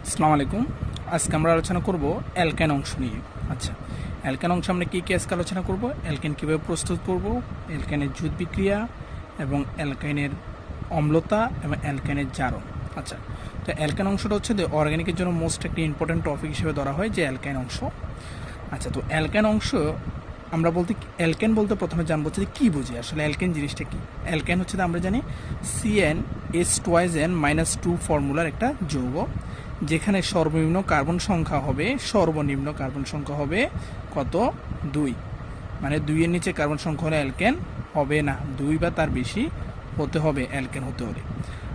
আসসালামু আলাইকুম। আজকে আমরা আলোচনা করব অ্যালকেন অংশ নিয়ে। আচ্ছা, অ্যালকেন অংশ আমরা কী কী আজকে আলোচনা করব, অ্যালকেন কীভাবে প্রস্তুত করব, অ্যালকেনের জুট বিক্রিয়া এবং অ্যালকেনের অম্লতা এবং অ্যালকেনের জারণ। আচ্ছা, তো অ্যালকেন অংশটা হচ্ছে যে অর্গানিকের জন্য মোস্ট একটি ইম্পর্টেন্ট টপিক হিসেবে ধরা হয় যে অ্যালকেন অংশ। আচ্ছা, তো অ্যালকেন অংশ আমরা বলতে অ্যালকেন বলতে প্রথমে জানবো যে কী বুঝি আসলে অ্যালকেন জিনিসটা কী। অ্যালকেন হচ্ছে আমরা জানি CnH2n-2 ফর্মুলার একটা যৌগ, যেখানে সর্বনিম্ন কার্বন সংখ্যা হবে কত, 2। মানে 2-এর নিচে কার্বন সংখ্যা হলে অ্যালকেন হবে না, 2 বা তার বেশি হতে হবে অ্যালকেন হতে হলে।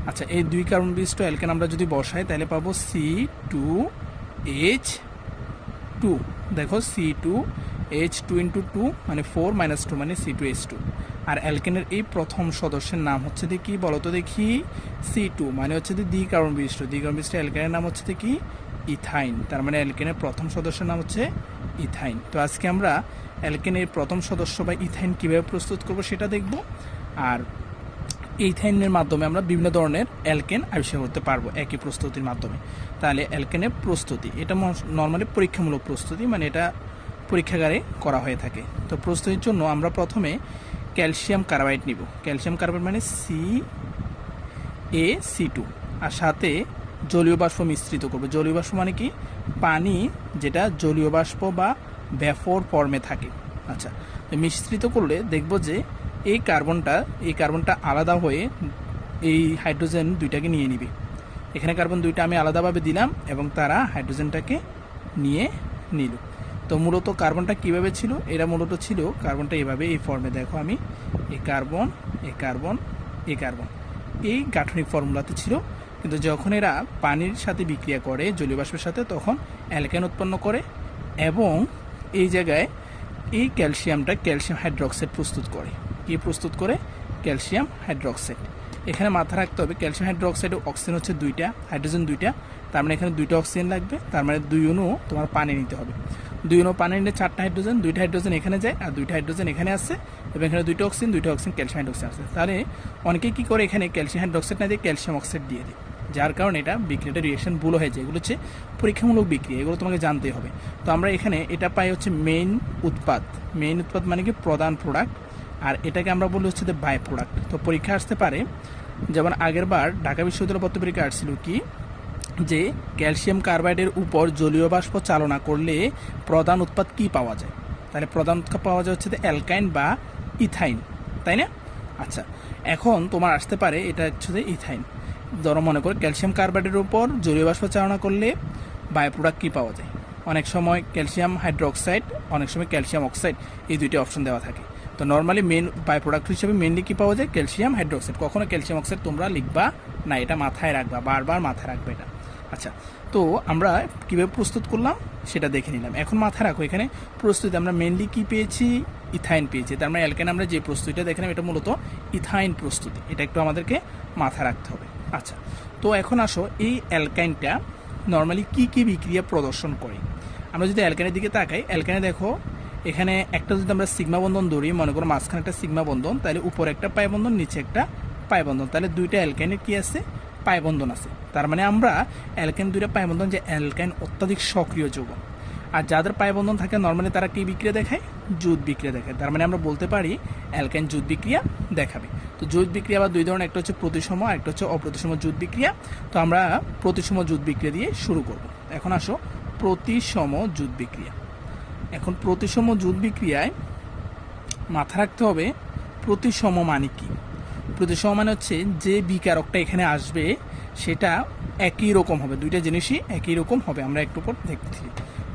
আচ্ছা, এই 2 কার্বন বিশিষ্ট অ্যালকেন আমরা যদি বসাই তাহলে পাবো C2H2। দেখো C2H2 ইন্টু 2 মানে 4 মাইনাস 2 মানে C2H2। আর অ্যালকেনের এই প্রথম সদস্যের নাম হচ্ছে দেখি, বলো তো দেখি, C2 মানে হচ্ছে দ্বিকার্বন বিশিষ্ট অ্যালকেনের নাম হচ্ছে কি, ইথাইন। তার মানে অ্যালকেনের প্রথম সদস্যের নাম হচ্ছে ইথাইন। তো আজকে আমরা অ্যালকেনের প্রথম সদস্য বা ইথাইন কীভাবে প্রস্তুত করব সেটা দেখব। আর ইথাইনের মাধ্যমে আমরা বিভিন্ন ধরনের অ্যালকেন আবিষ্কার করতে পারবো একই প্রস্তুতির মাধ্যমে। তাহলে অ্যালকেনের প্রস্তুতি, এটা নর্মালি পরীক্ষামূলক প্রস্তুতি, মানে এটা পরীক্ষাগারে করা হয়ে থাকে। তো প্রস্তুতির জন্য আমরা প্রথমে ক্যালসিয়াম কার্বাইড নিব। ক্যালসিয়াম কার্বাইড মানে CaC2, আর সাথে জলীয় বাষ্প মিশ্রিত করব। জলীয় বাষ্প মানে কি, পানি যেটা জলীয় বাষ্প বা ভ্যাপর ফর্মে থাকে। আচ্ছা, মিশ্রিত করলে দেখব যে এই কার্বনটা আলাদা হয়ে এই হাইড্রোজেন দুইটাকে নিয়ে নিবে। এখানে কার্বন দুইটা আমি আলাদাভাবে দিলাম এবং তারা হাইড্রোজেনটাকে নিয়ে নিল। তো মূলত কার্বনটা কিভাবে ছিল, এরা মূলত ছিল কার্বনটা এভাবে, এই ফর্মে দেখো, আমি এই কার্বন এই গাঠনিক ফর্মুলাতে ছিল। কিন্তু যখন এরা পানির সাথে বিক্রিয়া করে জলীয় বাষ্পের সাথে, তখন অ্যালকেন উৎপন্ন করে এবং এই জায়গায় এই ক্যালসিয়াম হাইড্রোক্সাইড প্রস্তুত করে। কি প্রস্তুত করে? Calcium hydroxide. এখানে মাথা রাখতে হবে ক্যালসিয়াম হাইড্রোক্সাইডে অক্সিজেন হচ্ছে 2টা, হাইড্রোজেন 2টা, তার মানে এখানে 2টা অক্সিজেন লাগবে। তার মানে 2 অণু তোমার পানি নিতে হবে। 2 অণু পানি নিলে 4টা হাইড্রোজেন, 2টা হাইড্রোজেন এখানে যায় আর 2টা হাইড্রোজেন এখানে আসছে, এবং এখানে 2টা অক্সিজেন ক্যালসিয়াম হাইড্রোক্সাইড আসছে। তাহলে অনেকেই কী করে, এখানে ক্যালসিয়াম হাইড্রোক্সাইড না দিয়ে ক্যালসিয়াম অক্সাইড দিয়ে দেয়, যার কারণে এটা বিক্রিয়াটা রিয়েকশন ভুল হয়ে যায়। এগুলো হচ্ছে পরীক্ষামূলক বিক্রিয়া, এগুলো তোমাকে জানতেই হবে। তো আমরা এখানে এটা পাই হচ্ছে মেইন উৎপাদ মানে কি প্রধান প্রোডাক্ট, আর এটাকে আমরা বলি হচ্ছে বাই প্রোডাক্ট। তো পরীক্ষা আসতে পারে, যেমন আগের বার ঢাকা বিশ্ববিদ্যালয় ভর্তি পরীক্ষা আসছিল কি, যে ক্যালসিয়াম কার্বাইডের উপর জলীয় বাষ্প চালনা করলে প্রধান উৎপাদ কি পাওয়া যায়। তাহলে প্রধান উৎপাদ পাওয়া যায় হচ্ছে অ্যালকাইন বা ইথাইন, তাই না? আচ্ছা, এখন তোমার আসতে পারে এটা হচ্ছে ইথাইন। ধরো মনে করো ক্যালসিয়াম কার্বাইডের উপর জলীয় বাষ্প চালনা করলে বাই প্রোডাক্ট কী পাওয়া যায়। অনেক সময় ক্যালসিয়াম হাইড্রোক্সাইড, অনেক সময় ক্যালসিয়াম অক্সাইড, এই দুইটি অপশন দেওয়া থাকে। তো নর্মালি মেন বাই প্রোডাক্ট হিসেবে মেনলি কী পাওয়া যায়, ক্যালসিয়াম হাইড্রোক্সাইড। কখনো ক্যালসিয়াম অক্সাইড তোমরা লিখবা না, এটা মাথায় রাখবা, বারবার মাথায় রাখবে এটা। আচ্ছা, তো আমরা কীভাবে প্রস্তুত করলাম সেটা দেখে নিলাম। এখন মাথায় রাখো, এখানে প্রস্তুতি আমরা মেনলি কী পেয়েছি, ইথাইন পেয়েছি। তার মানে অ্যালকেন আমরা যে প্রস্তুতিটা দেখলাম এটা মূলত ইথাইন প্রস্তুতি, এটা একটু আমাদেরকে মাথায় রাখতে হবে। আচ্ছা, তো এখন আসো এই অ্যালকাইনটা নর্মালি কী কী বিক্রিয়া প্রদর্শন করে। আমরা যদি অ্যালকাইনের দিকে তাকাই, অ্যালকাইনে দেখো এখানে একটা যদি আমরা সিগমা বন্ধন ধরি, মনে করো মাঝখানে একটা সিগমা বন্ধন, তাহলে উপরে একটা পাই বন্ধন, নিচে একটা পাই বন্ধন, তাহলে 2টা অ্যালকাইনের কী আছে, পাই বন্ধন আছে। তার মানে আমরা অ্যালকাইন 2টা পাই বন্ধন, যে অ্যালকাইন অত্যাধিক সক্রিয় যৌগ। আর যাদের পাই বন্ধন থাকে নর্মালি তারা কী বিক্রিয়া দেখায়, জুট বিক্রিয়া দেখায়। তার মানে আমরা বলতে পারি অ্যালকাইন জুট বিক্রিয়া দেখাবে। তো জুট বিক্রিয়া আবার 2 ধরনের, একটা হচ্ছে প্রতিসম আর একটা হচ্ছে অপ্রতিসম জুট বিক্রিয়া। তো আমরা প্রতিসম জুট বিক্রিয়া দিয়ে শুরু করব। এখন আসো প্রতিসম জুট বিক্রিয়া। এখন প্রতিসম জুট বিক্রিয়ায় মাথা রাখতে হবে প্রতিসম মানে কি। প্রতিসম মানে হচ্ছে যে বিকারকটা এখানে আসবে সেটা একই রকম হবে, 2টা জিনিসই একই রকম হবে। আমরা একটু পর দেখছি।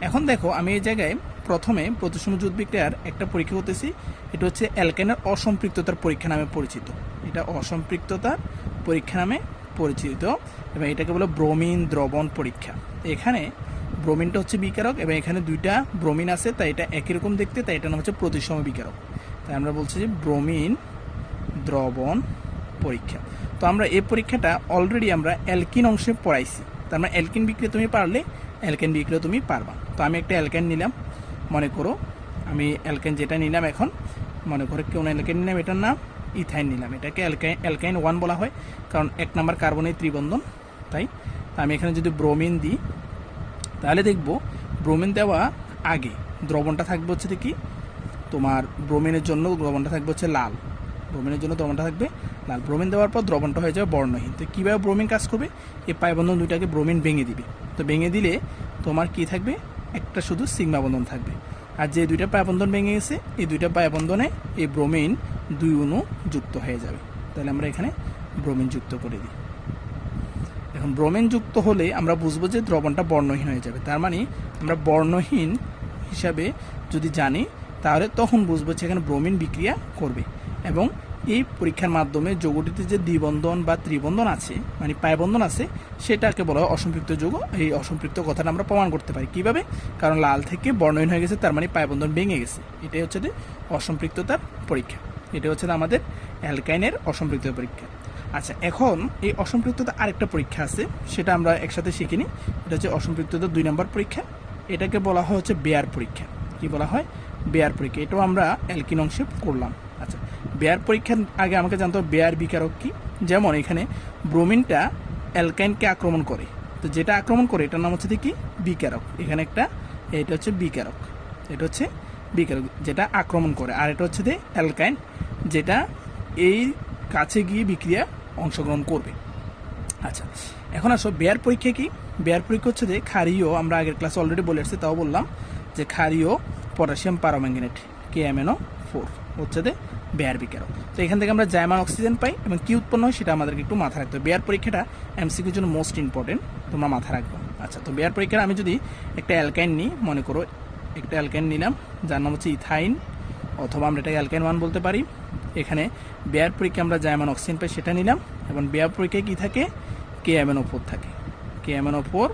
এখন দেখো আমি এই জায়গায় প্রথমে প্রতিসম জুট বিক্রিয়ার একটা পরীক্ষা করতেছি। এটা হচ্ছে অ্যালকেনের অসম্পৃক্ততার পরীক্ষা নামে পরিচিত। এটা অসম্পৃক্ততার পরীক্ষা নামে পরিচিত এবং এটাকে বলে ব্রোমিন দ্রবণ পরীক্ষা। এখানে ব্রোমিনটা হচ্ছে বিকারক এবং এখানে 2টা ব্রোমিন আছে, তাই এটা একই রকম দেখতে, তাই এটা নাম হচ্ছে প্রতিসম বিকারক। তাই আমরা বলছি যে ব্রোমিন দ্রবণ পরীক্ষা। তো আমরা এই পরীক্ষাটা অলরেডি আমরা অ্যালকিন অংশে পড়াইছি। তার মানে অ্যালকিন বিক্রিয়া তুমি পারলে অ্যালকেন বিক্রিয়া তুমি পারবা। তো আমি একটা অ্যালকেন নিলাম, মনে করো আমি অ্যালকেন যেটা নিলাম, এখন মনে করো কোন অ্যালকেন নিলাম, এটার নাম ইথাইন নিলাম। এটাকে অ্যালকাইন 1 বলা হয়, কারণ 1 নম্বর কার্বনের ত্রিবন্ধন, তাই তো আমি এখানে যদি ব্রোমিন দিই তাহলে দেখব ব্রোমিন দেওয়া আগে দ্রবণটা থাকবে হচ্ছে কি তোমার ব্রোমিনের জন্য দ্রবণটা থাকবে হচ্ছে লাল, ব্রোমিনের জন্য দ্রবণটা থাকবে লাল। ব্রোমিন দেওয়ার পর দ্রবণটা হয়ে যাবে বর্ণহীন। তো কীভাবে ব্রোমিন কাজ করবে, এই পাই বন্ধন দুইটাকে ব্রোমিন ভেঙে দিবে। তো ভেঙে দিলে তোমার কি থাকবে, একটা শুধু সিগমা বন্ধন থাকবে। আর যে দুইটা পাই বন্ধন ভেঙে গেছে এই দুইটা পাই বন্ধনে এই ব্রোমিন 2 অণু যুক্ত হয়ে যাবে। তাহলে আমরা এখানে ব্রোমিন যুক্ত করে দিই। এখন ব্রোমিন যুক্ত হলে আমরা বুঝবো যে দ্রবণটা বর্ণহীন হয়ে যাবে। তার মানে আমরা বর্ণহীন হিসাবে যদি জানি তাহলে তখন বুঝবো যে এখানে ব্রোমিন বিক্রিয়া করবে। এবং এই পরীক্ষার মাধ্যমে যৌগটিতে যে দ্বিবন্ধন বা ত্রিবন্ধন আছে মানে পাই বন্ধন আছে সেটাকে বলা হয় অসম্পৃক্ত যৌগ। এই অসম্পৃক্ত কথাটা আমরা প্রমাণ করতে পারি কিভাবে, কারণ লাল থেকে বর্ণহীন হয়ে গেছে, তার মানে পাই বন্ধন ভেঙে গেছে। এটাই হচ্ছে যে অসম্পৃক্ততার পরীক্ষা। এটা হচ্ছে আমাদের অ্যালকাইনের অসম্পৃক্ততার পরীক্ষা। আচ্ছা, এখন এই অসম্পৃক্ততা আরেকটা পরীক্ষা আছে, সেটা আমরা একসাথে শিখিনি। এটা হচ্ছে অসম্পৃক্ততা 2 নম্বর পরীক্ষা। এটাকে বলা হয় হচ্ছে বেয়ার পরীক্ষা। কি বলা হয়, বেয়ার পরীক্ষা। এটাও আমরা অ্যালকিন অংশে করলাম। আচ্ছা, বেয়ার পরীক্ষার আগে আমাকে জানতে হবে বেয়ার বিকারক কি। যেমন এখানে ব্রোমিনটা অ্যালকাইনকে আক্রমণ করে, তো যেটা আক্রমণ করে এটার নাম হচ্ছে কি বিকারক। এখানে একটা, এটা হচ্ছে বিকারক, এটা হচ্ছে বিকারক যেটা আক্রমণ করে। আর এটা হচ্ছে যে অ্যালকাইন যেটা এই কাছে গিয়ে বিক্রিয়া অংশগ্রহণ করবে। আচ্ছা, এখন আসো বেয়ার পরীক্ষা কি। বেয়ার পরীক্ষা হচ্ছে যে ক্ষারীয়, আমরা আগের ক্লাসে অলরেডি বলে এসেছি, তাও বললাম যে ক্ষারীয় পটাশিয়াম পারম্যাঙ্গানেট KMnO4 হচ্ছে যে বেয়ার বিকারক। তো এখান থেকে আমরা জায়মান অক্সিজেন পাই এবং কি উৎপন্ন হয় সেটা আমাদেরকে একটু মাথায় রাখতে হবে। বেয়ার পরীক্ষাটা MCQর জন্য মোস্ট ইম্পর্টেন্ট, তোমরা মাথায় রাখবো। আচ্ছা, তো বেয়ার পরীক্ষার আমি যদি একটা অ্যালকাইন নিই, মনে করো একটা অ্যালকাইন নিলাম যার নাম হচ্ছে ইথাইন, অথবা আমরা এটাকে অ্যালকাইন 1 বলতে পারি। এখানে বেয়ার পরীক্ষায় আমরা জায়মান অক্সিজেন পাই সেটা নিলাম, এবং বেয়ার পরীক্ষায় কী থাকে, KMnO4 থাকে। KMnO4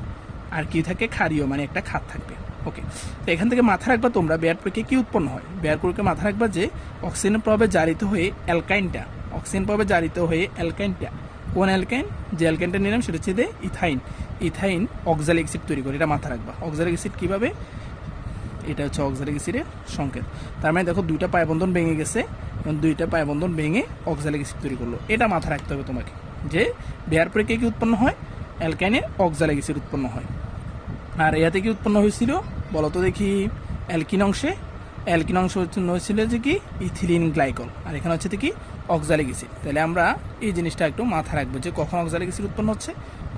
আর কি থাকে, ক্ষারীয় মানে একটা খাত থাকবে। ওকে, তো এখান থেকে মাথায় রাখবা তোমরা বেয়ার পরীক্ষায় কী উৎপন্ন হয়। বেয়ার পরীক্ষায় মাথায় রাখবা যে অক্সিজেনের প্রভাবে জারিত হয়ে অ্যালকাইনটা, অক্সিজেন প্রভাবে জারিত হয়ে অ্যালকাইনটা, কোন অ্যালকাইন, যে অ্যালকাইনটা নিলাম সেটা হচ্ছে ইথাইন। ইথাইন অক্সালিক অ্যাসিড তৈরি করে, এটা মাথায় রাখবা। অক্সালিক অ্যাসিড কীভাবে, এটা হচ্ছে অক্সালিক অ্যাসিডের সংকেত। তার মানে দেখো দুইটা পাই বন্ধন ভেঙে গেছে এবং দুইটা পাই বন্ধন ভেঙে অক্সালিক অ্যাসিড তৈরি করলো। এটা মাথায় রাখতে হবে তোমাকে যে বেয়ার পরীক্ষায় কি উৎপন্ন হয়, অ্যালকাইনে অক্সালিক অ্যাসিড উৎপন্ন হয়। আর এতে কি উৎপন্ন হয়েছিল বলো তো দেখি, অ্যালকিন অংশে, অ্যালকিন অংশ হয়েছিল যে কি ইথিলিন গ্লাইকল, আর এখানে হচ্ছে কি অক্সালিক অ্যাসিড। তাহলে আমরা এই জিনিসটা একটু মাথায় রাখবো যে কখন অক্সালিক অ্যাসিড উৎপন্ন হচ্ছে,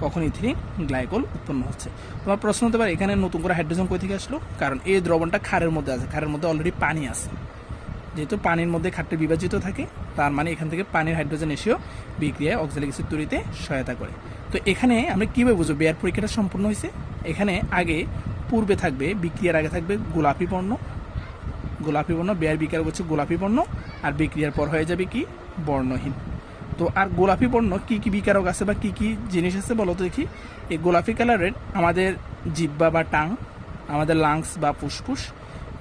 কখন ইথিলিন গ্লাইকল উৎপন্ন হচ্ছে। তোমার প্রশ্ন হতে পারে এখানে নতুন করে হাইড্রোজেন কই থেকে আসলো, কারণ এই দ্রবণটা ক্ষারের মধ্যে আছে, ক্ষারের মধ্যে অলরেডি পানি আছে। যেহেতু পানির মধ্যে ক্ষারটি বিভাজিত থাকে, তার মানে এখান থেকে পানির হাইড্রোজেন এসেও বিক্রিয়ায় অক্সালিক অ্যাসিড তৈরিতে সহায়তা করে। তো এখানে আমরা কীভাবে বুঝবো বেয়ার পরীক্ষাটা সম্পূর্ণ হয়েছে। এখানে আগে পূর্বে থাকবে, বিক্রিয়ার আগে থাকবে গোলাপি বর্ণ, গোলাপি বর্ণ, বেয়ার বিক্রিয়া হচ্ছে গোলাপি বর্ণ, আর বিক্রিয়ার পর হয়ে যাবে কি বর্ণহীন। তো আর গোলাপি বর্ণ কী কী বিকারক আছে বা কী কী জিনিস আছে বলো তো দেখি। এই গোলাপি কালারের আমাদের জিহ্বা বা টাং, আমাদের লাংস বা ফুসফুস,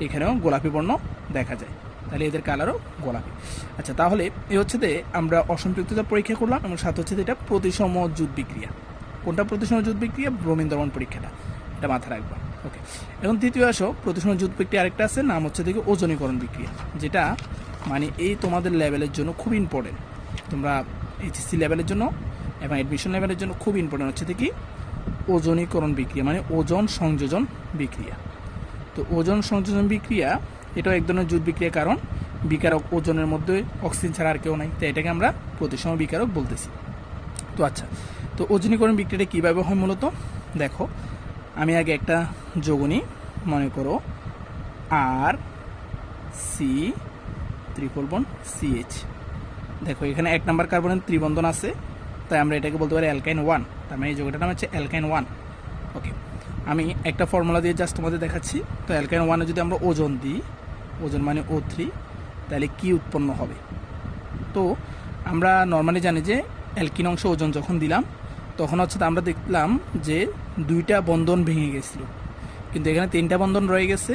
এখানেও গোলাপি বর্ণ দেখা যায়। তাহলে এদের কালারও গোলাপি। আচ্ছা, তাহলে এ হচ্ছে যে আমরা অসম্পৃক্ততা পরীক্ষা করলাম, এবং সাথে হচ্ছে এটা প্রতিসম জুট বিক্রিয়া। কোনটা প্রতিসম জুট বিক্রিয়া, ব্রোমিন দ্রবণ পরীক্ষাটা, এটা মাথায় রাখবা। ওকে, এখন তৃতীয় আসো প্রতিসম জুট বিক্রিয়া আরেকটা আছে, নাম হচ্ছে দেখো ওজনীকরণ বিক্রিয়া, যেটা মানে এই তোমাদের লেভেলের জন্য খুব ইম্পর্টেন্ট। তোমরা HSC লেভেলের জন্য এবং অ্যাডমিশন লেভেলের জন্য খুব ইম্পর্টেন্ট হচ্ছে কি ওজনীকরণ বিক্রিয়া, মানে ওজন সংযোজন বিক্রিয়া। তো ওজন সংযোজন বিক্রিয়া এটাও এক ধরনের জুট বিক্রিয়া, কারণ বিকারক ওজনের মধ্যে অক্সিজেন ছাড়া আর কেউ নাই, তাই এটাকে আমরা প্রতিসম বিকারক বলতেছি। তো আচ্ছা, তো ওজনীকরণ বিক্রিয়াটা কীভাবে হয় মূলত দেখো, আমি আগে একটা যৌগ নিই, মনে করো RC3CH। দেখো এখানে 1 নম্বর কার্বনের ত্রিবন্ধন আছে, তাই আমরা এটাকে বলতে পারি অ্যালকাইন 1। তার মানে এই যৌগটার নাম হচ্ছে অ্যালকাইন 1। ওকে, আমি একটা ফর্মুলা দিয়ে জাস্ট তোমাদের দেখাচ্ছি। তো অ্যালকাইন 1-এ যদি আমরা ওজন দিই, ওজন মানে O3, তাহলে কি উৎপন্ন হবে। তো আমরা নর্মালি জানি যে অ্যালকিন অংশ ওজন যখন দিলাম তখন হচ্ছে আমরা দেখলাম যে 2টা বন্ধন ভেঙে গেছিলো, কিন্তু এখানে 3টা বন্ধন রয়ে গেছে,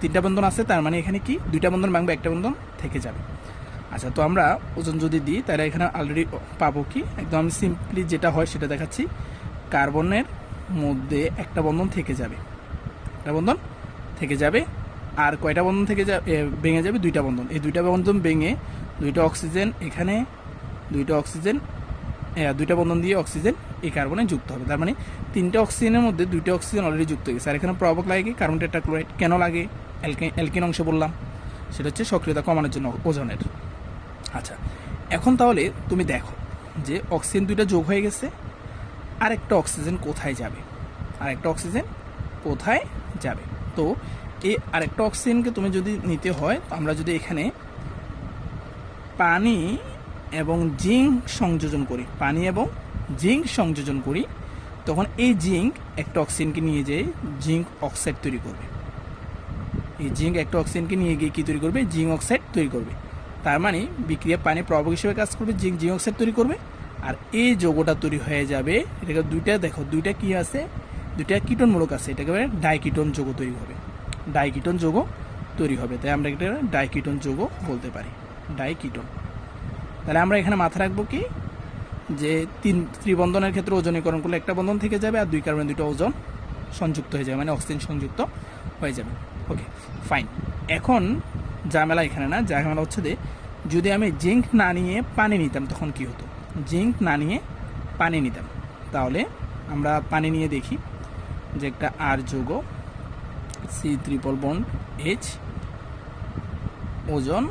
3টা বন্ধন আছে, তার মানে এখানে কি 2টা বন্ধন ভাঙবে, একটা বন্ধন থেকে যাবে। আচ্ছা, তো আমরা ওজন যদি দিই তাহলে এখানে অলরেডি পাবো কি, একদম আমি সিম্পলি যেটা হয় সেটা দেখাচ্ছি। কার্বনের মধ্যে একটা বন্ধন থেকে যাবে, একটা বন্ধন থেকে যাবে, আর কয়টা বন্ধন থেকে ভেঙে যাবে, 2টা বন্ধন। এই 2টা বন্ধন ভেঙে 2টা অক্সিজেন, এখানে 2টা অক্সিজেন, 2টা বন্ধন দিয়ে অক্সিজেন এই কার্বনে যুক্ত হবে। তার মানে 3টে অক্সিজেনের মধ্যে 2টা অক্সিজেন অলরেডি যুক্ত হয়ে গেছে। আর এখানে প্রভাবক লাগে কি, কার্বন টেট্রাক্লোরাইড। কেন লাগে? অ্যালকেন অংশে বললাম, সেটা হচ্ছে সক্রিয়তা কমানোর জন্য ওজনের। আচ্ছা, এখন তাহলে তুমি দেখো যে অক্সিজেন 2টা যোগ হয়ে গেছে, আরেকটা অক্সিজেন কোথায় যাবে? আরেকটা অক্সিজেন কোথায় যাবে? তো এই আরেকটা অক্সিজেনকে তুমি যদি নিতে হয়, আমরা যদি এখানে পানি এবং জিঙ্ক সংযোজন করি, পানি এবং জিঙ্ক সংযোজন করি, তখন এই জিঙ্ক একটা অক্সিজেনকে নিয়ে যেয়ে জিঙ্ক অক্সাইড তৈরি করবে। এই জিঙ্ক একটা অক্সিজেনকে নিয়ে গিয়ে কী তৈরি করবে? জিঙ্ক অক্সাইড তৈরি করবে। তার মানে বিক্রিয়া পানি প্রভাবক হিসেবে কাজ করবে, জিঙ্ক অক্সাইড তৈরি করবে, আর এই যৌগটা তৈরি হয়ে যাবে। এটাকে দুইটা দেখো, দুইটা কি আছে? দুইটা কিটোনমূলক আছে, এটাকে ডাইকিটোন যৌগ তৈরি হবে। ডাইকিটোন যৌগ তৈরি হবে, তাই আমরা এটা ডাইকিটোন যৌগ বলতে পারি, ডাইকিটোন। তাহলে আমরা এখানে মাথা রাখবো কি, যে ত্রিবন্ধনের ক্ষেত্রে ওজনীকরণ করলে একটা বন্ধন থেকে যাবে, আর 2 কার্বনে 2টা ওজন সংযুক্ত হয়ে যাবে, মানে অক্সিজেন সংযুক্ত হয়ে যাবে। ওকে, ফাইন। এখন ঝামেলা এখানে না, ঝামেলা হচ্ছে যে যদি আমি জিঙ্ক না নিয়ে পানি নিতাম তখন কি হতো? জিঙ্ক না নিয়ে পানি নিতাম, তাহলে আমরা পানি নিয়ে দেখি যে একটা আর যৌগ C≡H, ওজন,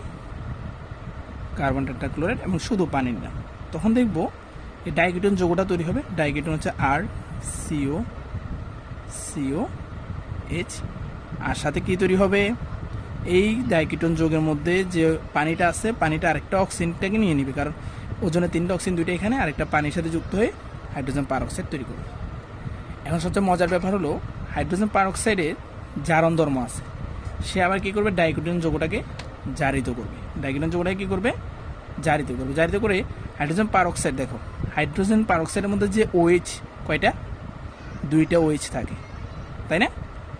কার্বন টেট্রাক্লোরাইড এবং শুধু পানি নিলাম, তখন দেখব এই ডাইকিটোন যৌগটা তৈরি হবে। ডাইকিটোন হচ্ছে RCOH, আর সাথে কি তৈরি হবে? এই ডাইকিটোন যৌগের মধ্যে যে পানিটা আছে, পানিটা আরেকটা অক্সিজেনটাকে নিয়ে নিবে, কারণ ওজনে 3টা অক্সিজেন, 2টা এখানে, আরেকটা পানির সাথে যুক্ত হয়ে হাইড্রোজেন পারঅক্সাইড তৈরি করবে। এখন সবচেয়ে মজার ব্যাপার হলো, হাইড্রোজেন পারঅক্সাইডের জারণ ধর্ম আছে, সে আবার কী করবে? ডাইকিটোন যৌগটাকে জারিত করবে। ডাইকিটোন যৌগটাকে কী করবে? জারিত করবে। জারিত করে হাইড্রোজেন পারঅক্সাইড, দেখো হাইড্রোজেন পারঅক্সাইডের মধ্যে যে OH কয়টা? 2টা OH থাকে, তাই না?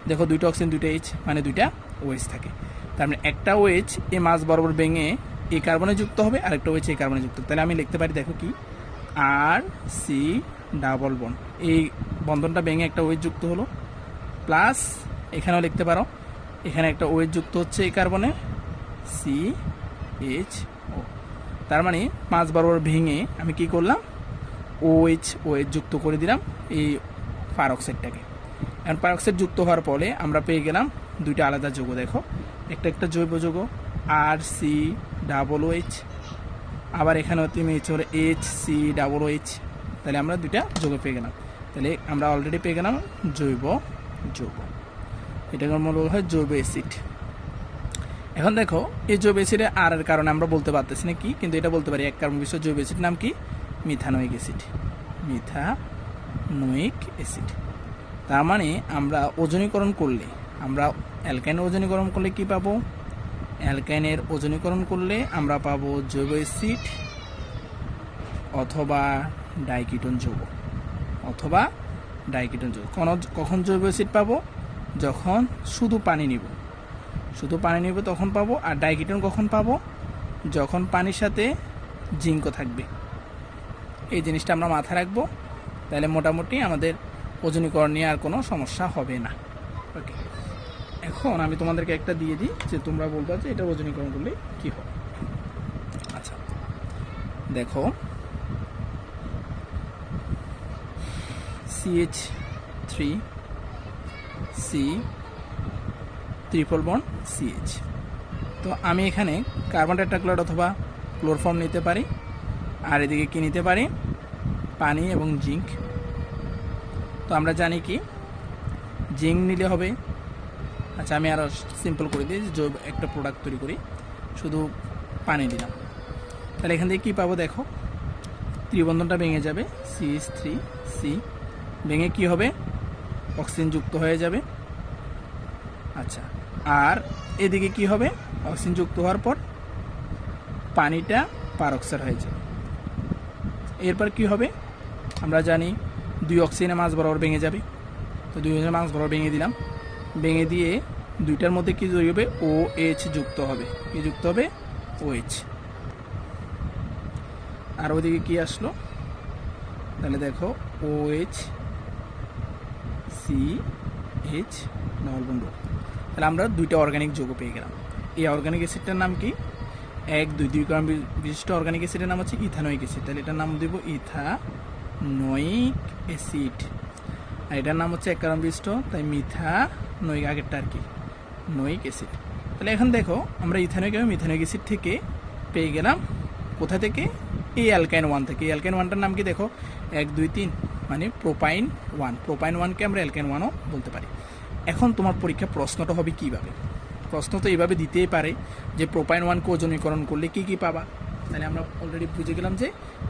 দেখো 2টা অক্সিজেন 2টা H, মানে 2টা OH থাকে। তার মানে একটা OH এই মাঝ বরাবর ভেঙে এই কার্বনে যুক্ত হবে, আরেকটা OH এই কার্বনে যুক্ত হবে। তাহলে আমি লিখতে পারি, দেখো কি, RC ডাবল বন্ড, এই বন্ধনটা ভেঙে একটা OH যুক্ত হলো, প্লাস এখানেও লিখতে পারো, এখানে একটা OH যুক্ত হচ্ছে এই কার্বনে, CHO। তার মানে মাঝ বরাবর ভেঙে আমি কি করলাম? OH যুক্ত করে দিলাম এই পারঅক্সাইডটাকে। এখন পারঅক্সাইড যুক্ত হওয়ার পরে আমরা পেয়ে গেলাম 2টা আলাদা যৌগ। দেখো, একটা জৈব যৌগ RC≡OH, আবার এখানেও তুমি হলো HC≡OH। তাহলে আমরা 2টা যৌগ পেয়ে গেলাম। তাহলে আমরা অলরেডি পেয়ে গেলাম জৈব যৌগ, এটাকে মূল হয় জৈব অ্যাসিড। এখন দেখো, এই জৈব অ্যাসিডে আর এর কারণে আমরা বলতে পারতেছি না কি, কিন্তু এটা বলতে পারি, এক কার্বন বিশিষ্ট জৈব অ্যাসিড নাম কি? Methanoic acid. Methanoic acid. তার মানে আমরা ওজনীকরণ করলে, আমরা অ্যালকাইন ওজনীকরণ করলে কি পাবো? অ্যালকাইনের ওজনীকরণ করলে আমরা পাবো জৈব অ্যাসিড অথবা ডাইকিটোন যৌগ, অথবা ডাইকিটোন যৌগ। কখন জৈব অ্যাসিড পাবো? যখন শুধু পানি নিব, তখন পাবো। আর ডাইকিটোন কখন পাবো? যখন পানির সাথে জিঙ্কও থাকবে। এই জিনিসটা আমরা মাথায় রাখবো, তাহলে মোটামুটি আমাদের ওজনীকরণ নিয়ে আর কোনো সমস্যা হবে না। ওকে, এখন আমি তোমাদেরকে একটা দিয়ে দিই, যে তোমরা বলবা যে এটা ওজনীকরণ করলে কী হবে। আচ্ছা, দেখো CH3C≡CH। তো আমি এখানে কার্বন টেট্রাক্লোরাইড অথবা ক্লোরোফর্ম নিতে পারি, আর এদিকে কি নিতে পারি? পানি এবং জিঙ্ক। তো আমরা জানি কি, জিঙ্ক নিলে হবে, আচ্ছা আমি আরও সিম্পল করে দিই, জৈব একটা প্রোডাক্ট তৈরি করি, শুধু পানি দিলাম। তাহলে এখান থেকে কী পাবো? দেখো, ত্রিবন্ধনটা ভেঙে যাবে, CH3C ভেঙে কি হবে? অক্সিজেন যুক্ত হয়ে যাবে। আচ্ছা, আর এদিকে কি হবে? অক্সিজেন যুক্ত হওয়ার পর পানিটা পারঅক্সাইড হয়ে যাবে। এরপর কি হবে? আমরা জানি 2 অক্সিজেনের মাঝ বরাবর ভেঙে যাবে, তো 2 অক্সিজেনের মাঝ বরাবর ভেঙে দিলাম। ভেঙে দিয়ে 2টার মধ্যে কি তৈরি হবে? OH যুক্ত হবে। কি যুক্ত হবে? OH। আর ওইদিকে কি আসলো? তাহলে দেখো OH CH ডবল বন্ড। তাহলে আমরা 2টা অর্গানিক যৌগ পেয়ে গেলাম। এই অর্গানিক অ্যাসিডটার নাম কি? 1, 2 কার্বন বিশিষ্ট অর্গানিক অ্যাসিডের নাম হচ্ছে ইথানোয়িক অ্যাসিড। তাহলে এটার নাম দেব ইথানোয়িক নয়িক অ্যাসিড, আর এটার নাম হচ্ছে 1 কার্বন বিশিষ্ট, তাই মিথানোয়িক, আগেরটা আর কি নয়িক অ্যাসিড। তাহলে এখন দেখো আমরা ইথানোয়িক এবং মিথানোয়িক অ্যাসিড থেকে পেয়ে গেলাম কোথা থেকে, এই অ্যালকাইন 1 থেকে। এই অ্যালকাইন 1টার নাম কি দেখো, 1 2 3 মানে প্রোপাইন 1। প্রোপাইন 1কে আমরা অ্যালকাইন 1ও বলতে পারি। এখন তোমার পরীক্ষা প্রশ্নটা হবে কীভাবে, প্রশ্ন তো এইভাবে দিতেই পারে যে প্রোপাইন 1কে ওজনীকরণ করলে কী কী পাবা। তাহলে আমরা অলরেডি বুঝে গেলাম যে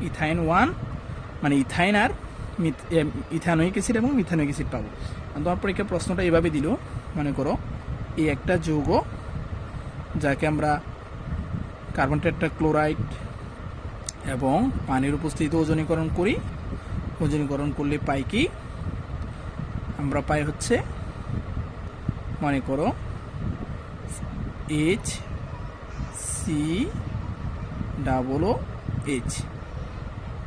ইথাইন 1 মানে ইথাইন আর ইথানোয়িক অ্যাসিড এবং মিথানোয়িক অ্যাসিড পাবো। তোমার পরীক্ষা প্রশ্নটা এভাবে দিল, মনে করো এই একটা যৌগ যাকে আমরা কার্বন টেট্রাক্লোরাইড এবং পানির উপস্থিতিতে ওজনীকরণ করি। ওজনীকরণ করলে পাই কি, আমরা পাই হচ্ছে মনে করো HCOOH।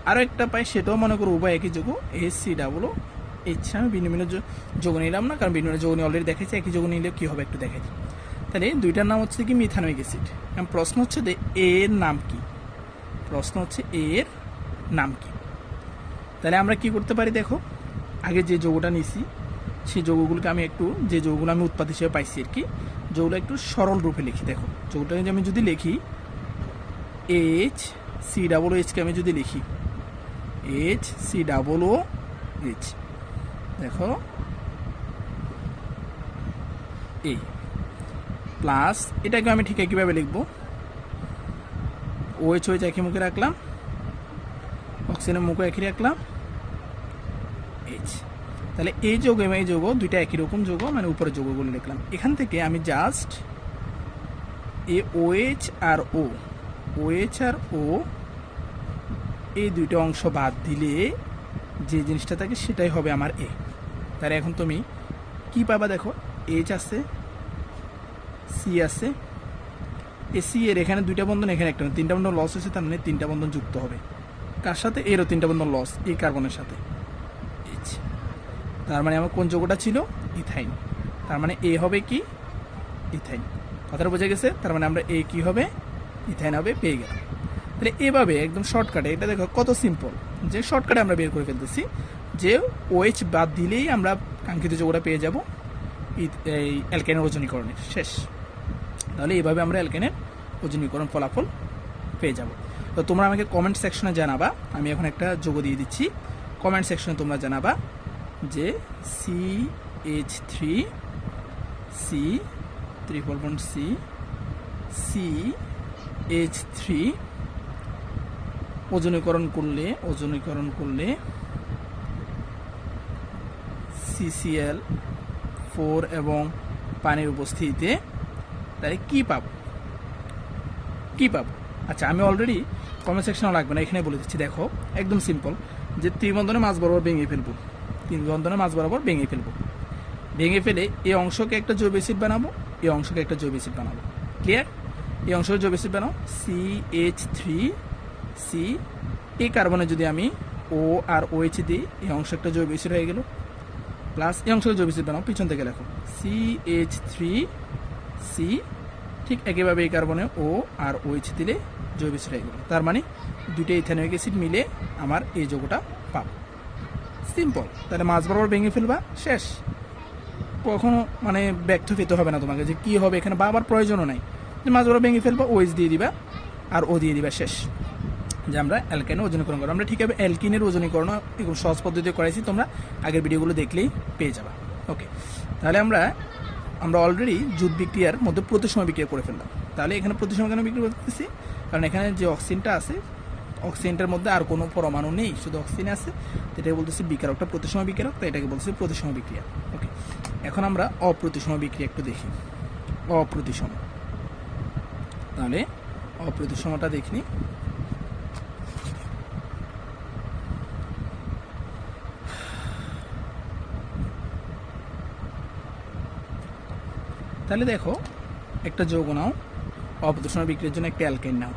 আরও একটা পাই, সেটাও মনে করো উভয় একই যৌগ, HCOOH। আমি ভিন্ন ভিন্ন যৌগ নিলাম না, কারণ ভিন্ন যৌগ নিয়ে অলরেডি দেখাচ্ছি, একই যৌগ নিলে কী হবে একটু দেখাই। তাহলে দুইটার নাম হচ্ছে কি মিথানোয়িক অ্যাসিড। প্রশ্ন হচ্ছে যে এর নাম কি, প্রশ্ন হচ্ছে এর নাম কি। তাহলে আমরা কি করতে পারি, দেখো আগে যে যৌগটা নিছি সেই যৌগগুলোকে আমি একটু, যে যৌগগুলো আমি উৎপাদ হিসেবে পাইছি আর কি, যৌগগুলো একটু সরল রূপে লিখি। দেখো যৌগটাকে আমি যদি লিখি HCOOHকে আমি যদি লিখি HCOOH, দেখো এই প্লাস এটাকে আমি ঠিক একইভাবে লিখবো, OH একই মুখে রাখলাম, অক্সিজেনের মুখে একই রাখলাম, H। তাহলে এই যৌগ এবং এই যৌগ দুইটা একই রকম যৌগ, মানে উপরে যৌগগুলো লিখলাম। এখান থেকে আমি জাস্ট এই OH আর O এই দুইটা অংশ বাদ দিলে যে জিনিসটা থাকে সেটাই হবে আমার A। তাহলে এখন তুমি কি পাবা, দেখো H আছে, C আছে, এসি এর এখানে দুইটা বন্ধন, এখানে একটা, 3টা বন্ধন লস হয়েছে, তার মানে 3টা বন্ধন যুক্ত হবে। কার সাথে, এরও 3টা বন্ধন লস, এই কার্বনের সাথে H। তার মানে আমার কোন যৌগটা ছিল, ইথাইন। তার মানে এ হবে কি, ইথাইন। কথাটা বোঝা গেছে? তার মানে আমরা এ কি হবে, ইথাইন হবে, পেয়ে গেলাম। তাহলে এভাবে একদম শর্টকাটে, এটা দেখো কত সিম্পল, যে শর্টকাটে আমরা বের করে ফেলতেছি যে OH বাদ দিলেই আমরা কাঙ্ক্ষিত যৌগটা পেয়ে যাব এই অ্যালকাইনের ওজনীকরণের শেষ। তাহলে এইভাবে আমরা অ্যালকাইনের ওজনীকরণ ফলাফল পেয়ে যাব। তো তোমরা আমাকে কমেন্ট সেকশনে জানাবা, আমি এখন একটা যৌগ দিয়ে দিচ্ছি, কমেন্ট সেকশনে তোমরা জানাবা যে CH3 ট্রিপল বন্ড CH3 ওজনীকরণ করলে CCl4 এবং পানির উপস্থিতিতে তাহলে কি পাবো। আচ্ছা, আমি অলরেডি কমেন্ট সেকশনে লাগবে না, এখানে বলে দিচ্ছি। দেখো একদম সিম্পল, যে ত্রিবন্ধনের মাঝ বরাবর ভেঙে ফেলবো, ভেঙে ফেলে এই অংশকে একটা জৈব অ্যাসিড বানাবো, এই অংশকে একটা জৈব অ্যাসিড বানাবো। ক্লিয়ার? এই অংশকে জৈব অ্যাসিড বানাও CH3C, এই কার্বনে যদি আমি O আর OH দিই, এই অংশ একটা জৈব অ্যাসিড হয়ে গেল, প্লাস এই অংশকে জৈব অ্যাসিড বানাও, পিছন থেকে লেখো CH3C। ঠিক একইভাবে এই কার্বনে O আর OH দিলে জৈব অ্যাসিড হয়ে গেল। তার মানে দুইটা ইথানোয়িক অ্যাসিড মিলে আমার এই যৌগটা পাবো। সিম্পল। তাহলে মাছ বরাবর ভেঙে ফেলবা, শেষ। কখনো মানে ব্যর্থ পেতে হবে না তোমাকে যে কী হবে, এখানে বাবার প্রয়োজনও নাই, যে মাছ বরাবর ভেঙে ফেলবা, OH দিয়ে দিবা আর O দিয়ে দিবা, শেষ। যে আমরা অ্যালকাইনের ওজনীকরণ করবো। আমরা ঠিকভাবে অ্যালকিনের ওজনীকরণ এরকম সহজ পদ্ধতিতে করাইছি, তোমরা আগের ভিডিওগুলো দেখলেই পেয়ে যাবা। ওকে, তাহলে আমরা অলরেডি জুট বিক্রিয়ার মধ্যে প্রতিসময় বিক্রিয়া করে ফেললাম। তাহলে এখানে প্রতিসময় কেন বিক্রি করতেছি, কারণ এখানে যে অক্সিজেনটা আছে, অক্সিজেনটার মধ্যে আর কোনো পরমাণু নেই, শুধু অক্সিজেন আছে, এটাকে বলতেছি বিকারকটা প্রতিসময় বিকারক, তো এটাকে বলতেছি প্রতিসময় বিক্রিয়া। ওকে, এখন আমরা অপ্রতিসময় বিক্রিয়া একটু দেখি। অপ্রতিসম, তাহলে অপ্রতিসমটা দেখি। তাহলে দেখো একটা যৌগ নাও, অপ্রতিসময় বিক্রিয়ার জন্য একটা অ্যালকাইন নাও,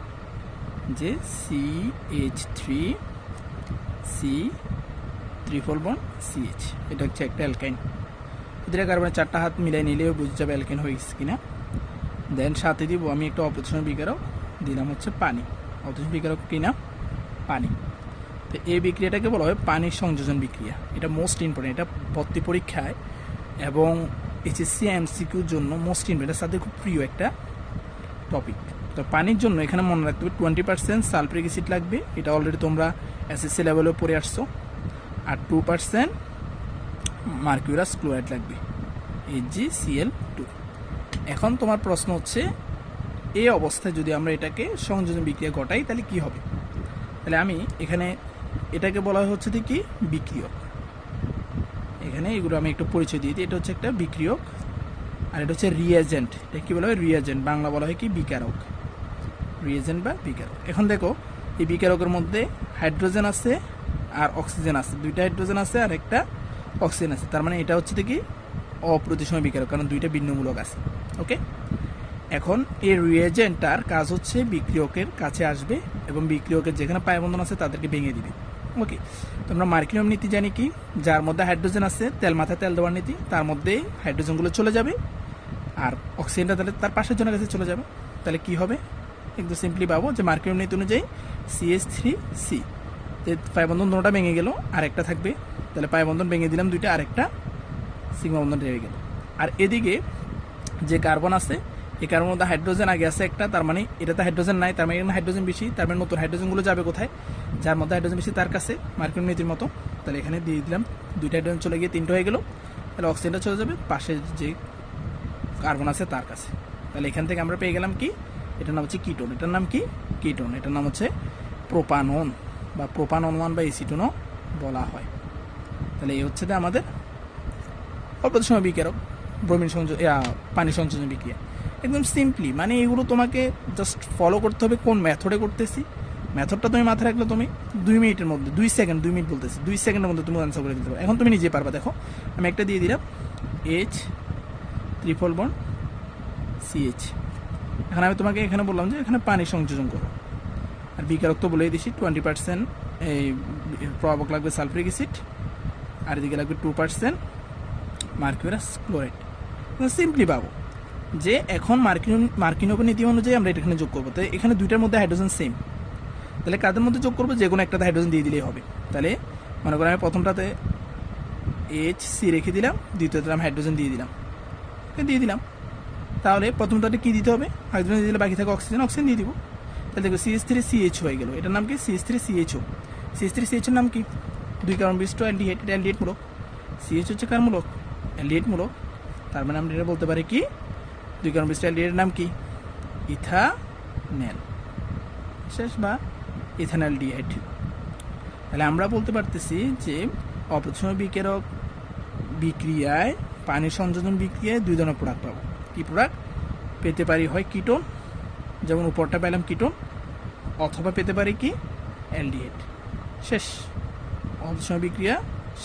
যে CH3C ট্রিপল বন্ড CH, এটা হচ্ছে একটা অ্যালকাইন। দুটা কার্বনের 4টা হাত মিলাই নিলেও বুঝে যাবে অ্যালকাইন হয়ে গেছে কিনা। দেন সাথে দিব আমি একটা অপ্রতিসময় বিকারক, দিলাম হচ্ছে পানি। অপ্রতিসময় বিকারক কিনা, পানি। তো এই বিক্রিয়াটাকে বলা হয় পানির সংযোজন বিক্রিয়া। এটা মোস্ট ইম্পর্টেন্ট, এটা ভর্তি পরীক্ষায় এবং এইচএসসি এমসিকিউর জন্য মোস্ট ইম্পর্টেন্ট, সাথে খুব প্রিয় একটা টপিক। তো পানির জন্য এখানে মনে রাখতে হবে 20% সালফ্রিক অ্যাসিড লাগবে, এটা অলরেডি তোমরা এসএসসি লেভেলেও পড়ে আসছো। আর 2% মার্কিউরাস ক্লোরাইড লাগবে, AgCl2। এখন তোমার প্রশ্ন হচ্ছে এই অবস্থায় যদি আমরা এটাকে সংযোজন বিক্রিয়া ঘটাই তাহলে কি হবে? তাহলে আমি এখানে এটাকে বলা হচ্ছে কি বিক্রিয়ক। এখানে এগুলো আমি একটু পরিচয় দিয়ে দিই। এটা হচ্ছে একটা বিক্রিয়ক, আর এটা হচ্ছে রিয়েজেন্ট। এটা কী বলা হয়? রিয়েজেন্ট, বাংলা বলা হয় কি বিকারক, রিয়েজেন্ট বা বিকারক। এখন দেখো এই বিকারকের মধ্যে হাইড্রোজেন আছে আর অক্সিজেন আছে, দুইটা হাইড্রোজেন আছে আর একটা অক্সিজেন আছে, তার মানে এটা হচ্ছে কি অপ্রতিসম বিকারক, কারণ দুইটা ভিন্নমূলক আছে। ওকে, এখন এই রিয়েজেন্টটার কাজ হচ্ছে বিক্রিয়কের কাছে আসবে এবং বিক্রিয়কের যেখানে পায়বন্ধন আছে তাদেরকে ভেঙে দিবে। ওকে, তোমরা মার্কিনিয়াম নীতি জানি কি, যার মধ্যে হাইড্রোজেন আছে তেল মাথায় তেল দেওয়ার নীতি, তার মধ্যে হাইড্রোজেনগুলো চলে যাবে আর অক্সিজেনটা তাহলে তার পাশের জনের কাছে চলে যাবে। তাহলে কি হবে? একদম সিম্পলি পাবো যে মার্কিনিয়াম নীতি অনুযায়ী CH3C, যে পায়বন্ধন দুটোটা ভেঙে গেল আর একটা থাকবে, তাহলে পায়বন্ধন ভেঙে দিলাম দুইটা, আরেকটা সিগমা বন্ধন রয়ে গেল। আর এদিকে যে কার্বন আছে, এই কার্বনের মধ্যে হাইড্রোজেন আগে আছে একটা, তার মানে এটাতে হাইড্রোজেন নাই, তার মানে এখানে হাইড্রোজেন বেশি, তার মানে নতুন হাইড্রোজেনগুলো যাবে কোথায়? যার মধ্যে হাইড্রোজেন বেশি তার কাছে, মার্কিনিয়াম নীতির মতো। তাহলে এখানে দিয়ে দিলাম দুইটা হাইড্রোজেন চলে গিয়ে তিনটা হয়ে গেল, তাহলে অক্সিজেনটা চলে যাবে পাশে যে কার্বন আছে তার কাছে। তাহলে এখান থেকে আমরা পেয়ে গেলাম কি, এটার নাম হচ্ছে কিটোন। এটার নাম কি? কিটোন। এটার নাম হচ্ছে প্রোপানন বা প্রোপানন 1 বা এসিটোনও বলা হয়। তাহলে এই হচ্ছে আমাদের অপ্রতিসম বিকারক, ব্রোমিন সংযোজন, পানি সংযোজন বিক্রিয়া। একদম সিম্পলি, মানে এগুলো তোমাকে জাস্ট ফলো করতে হবে কোন মেথডে করতেছি। মেথডটা তুমি মাথায় রাখলে তুমি 2 মিনিটের মধ্যে, 2 সেকেন্ড, 2 মিনিট বলতেছি, 2 সেকেন্ডের মধ্যে তুমি অ্যান্সার করে দিতে পারো। এখন তুমি নিজে পারবা। দেখো আমি একটা দিয়ে দিলাম H ট্রিপল বন্ড CH। এখন আমি তোমাকে এখানে বললাম যে এখানে পানি সংযোজন করো, আর বিকারক তো বলেই দিছি 20% এই প্রভাবক লাগবে সালফ্রিক অ্যাসিড, আর এদিকে লাগবে 2% মার্কিউরাস ক্লোরাইড। সিম্পলি পাবো যে এখন মার্কিনীয় নীতি অনুযায়ী আমরা এখানে যোগ করবো। তো এখানে দুইটার মধ্যে হাইড্রোজেন সেম, তাহলে কাদের মধ্যে যোগ করবো? যে কোনো একটাতে হাইড্রোজেন দিয়ে দিলেই হবে। তাহলে মনে করো আমি প্রথমটাতে HC রেখে দিলাম, দ্বিতীয়তে আমি হাইড্রোজেন দিয়ে দিলাম। তাহলে প্রথমটাতে কী দিতে হবে? হাইড্রোজেন দিয়ে দিলে বাকি থাকে অক্সিজেন, অক্সিজেন দিয়ে দিব। তাহলে দেখো CH3CH হয়ে গেল। এটার নাম কি? CH3CHO। CH3CH এর নাম কি? 2 কার্বন বিশিষ্ট অ্যালডিহাইড, এটা অ্যালডিহাইড মূলক। CH হচ্ছে কার মূলক? অ্যালডিহাইড মূলক। তার মানে আমরা এটা বলতে পারি কি, 2 কার্বন বিশিষ্ট অ্যালডিহাইডের নাম কি? ইথানেল, শেষ, বা ইথানলডিহাইড। তাহলে আমরা বলতে পারতেছি যে অপ্রতিসম বিকারক বিক্রিয়ায়, পানি সংযোজন বিক্রিয়ায় 2 ধরনের প্রোডাক্ট পাবো। কি প্রোডাক্ট পেতে পারি? হয় কিটোন, যেমন উপরটা পেলাম কিটোন, অথবা পেতে পারি কি অ্যালডিহাইড। শেষ, অপ্রতিসম বিক্রিয়া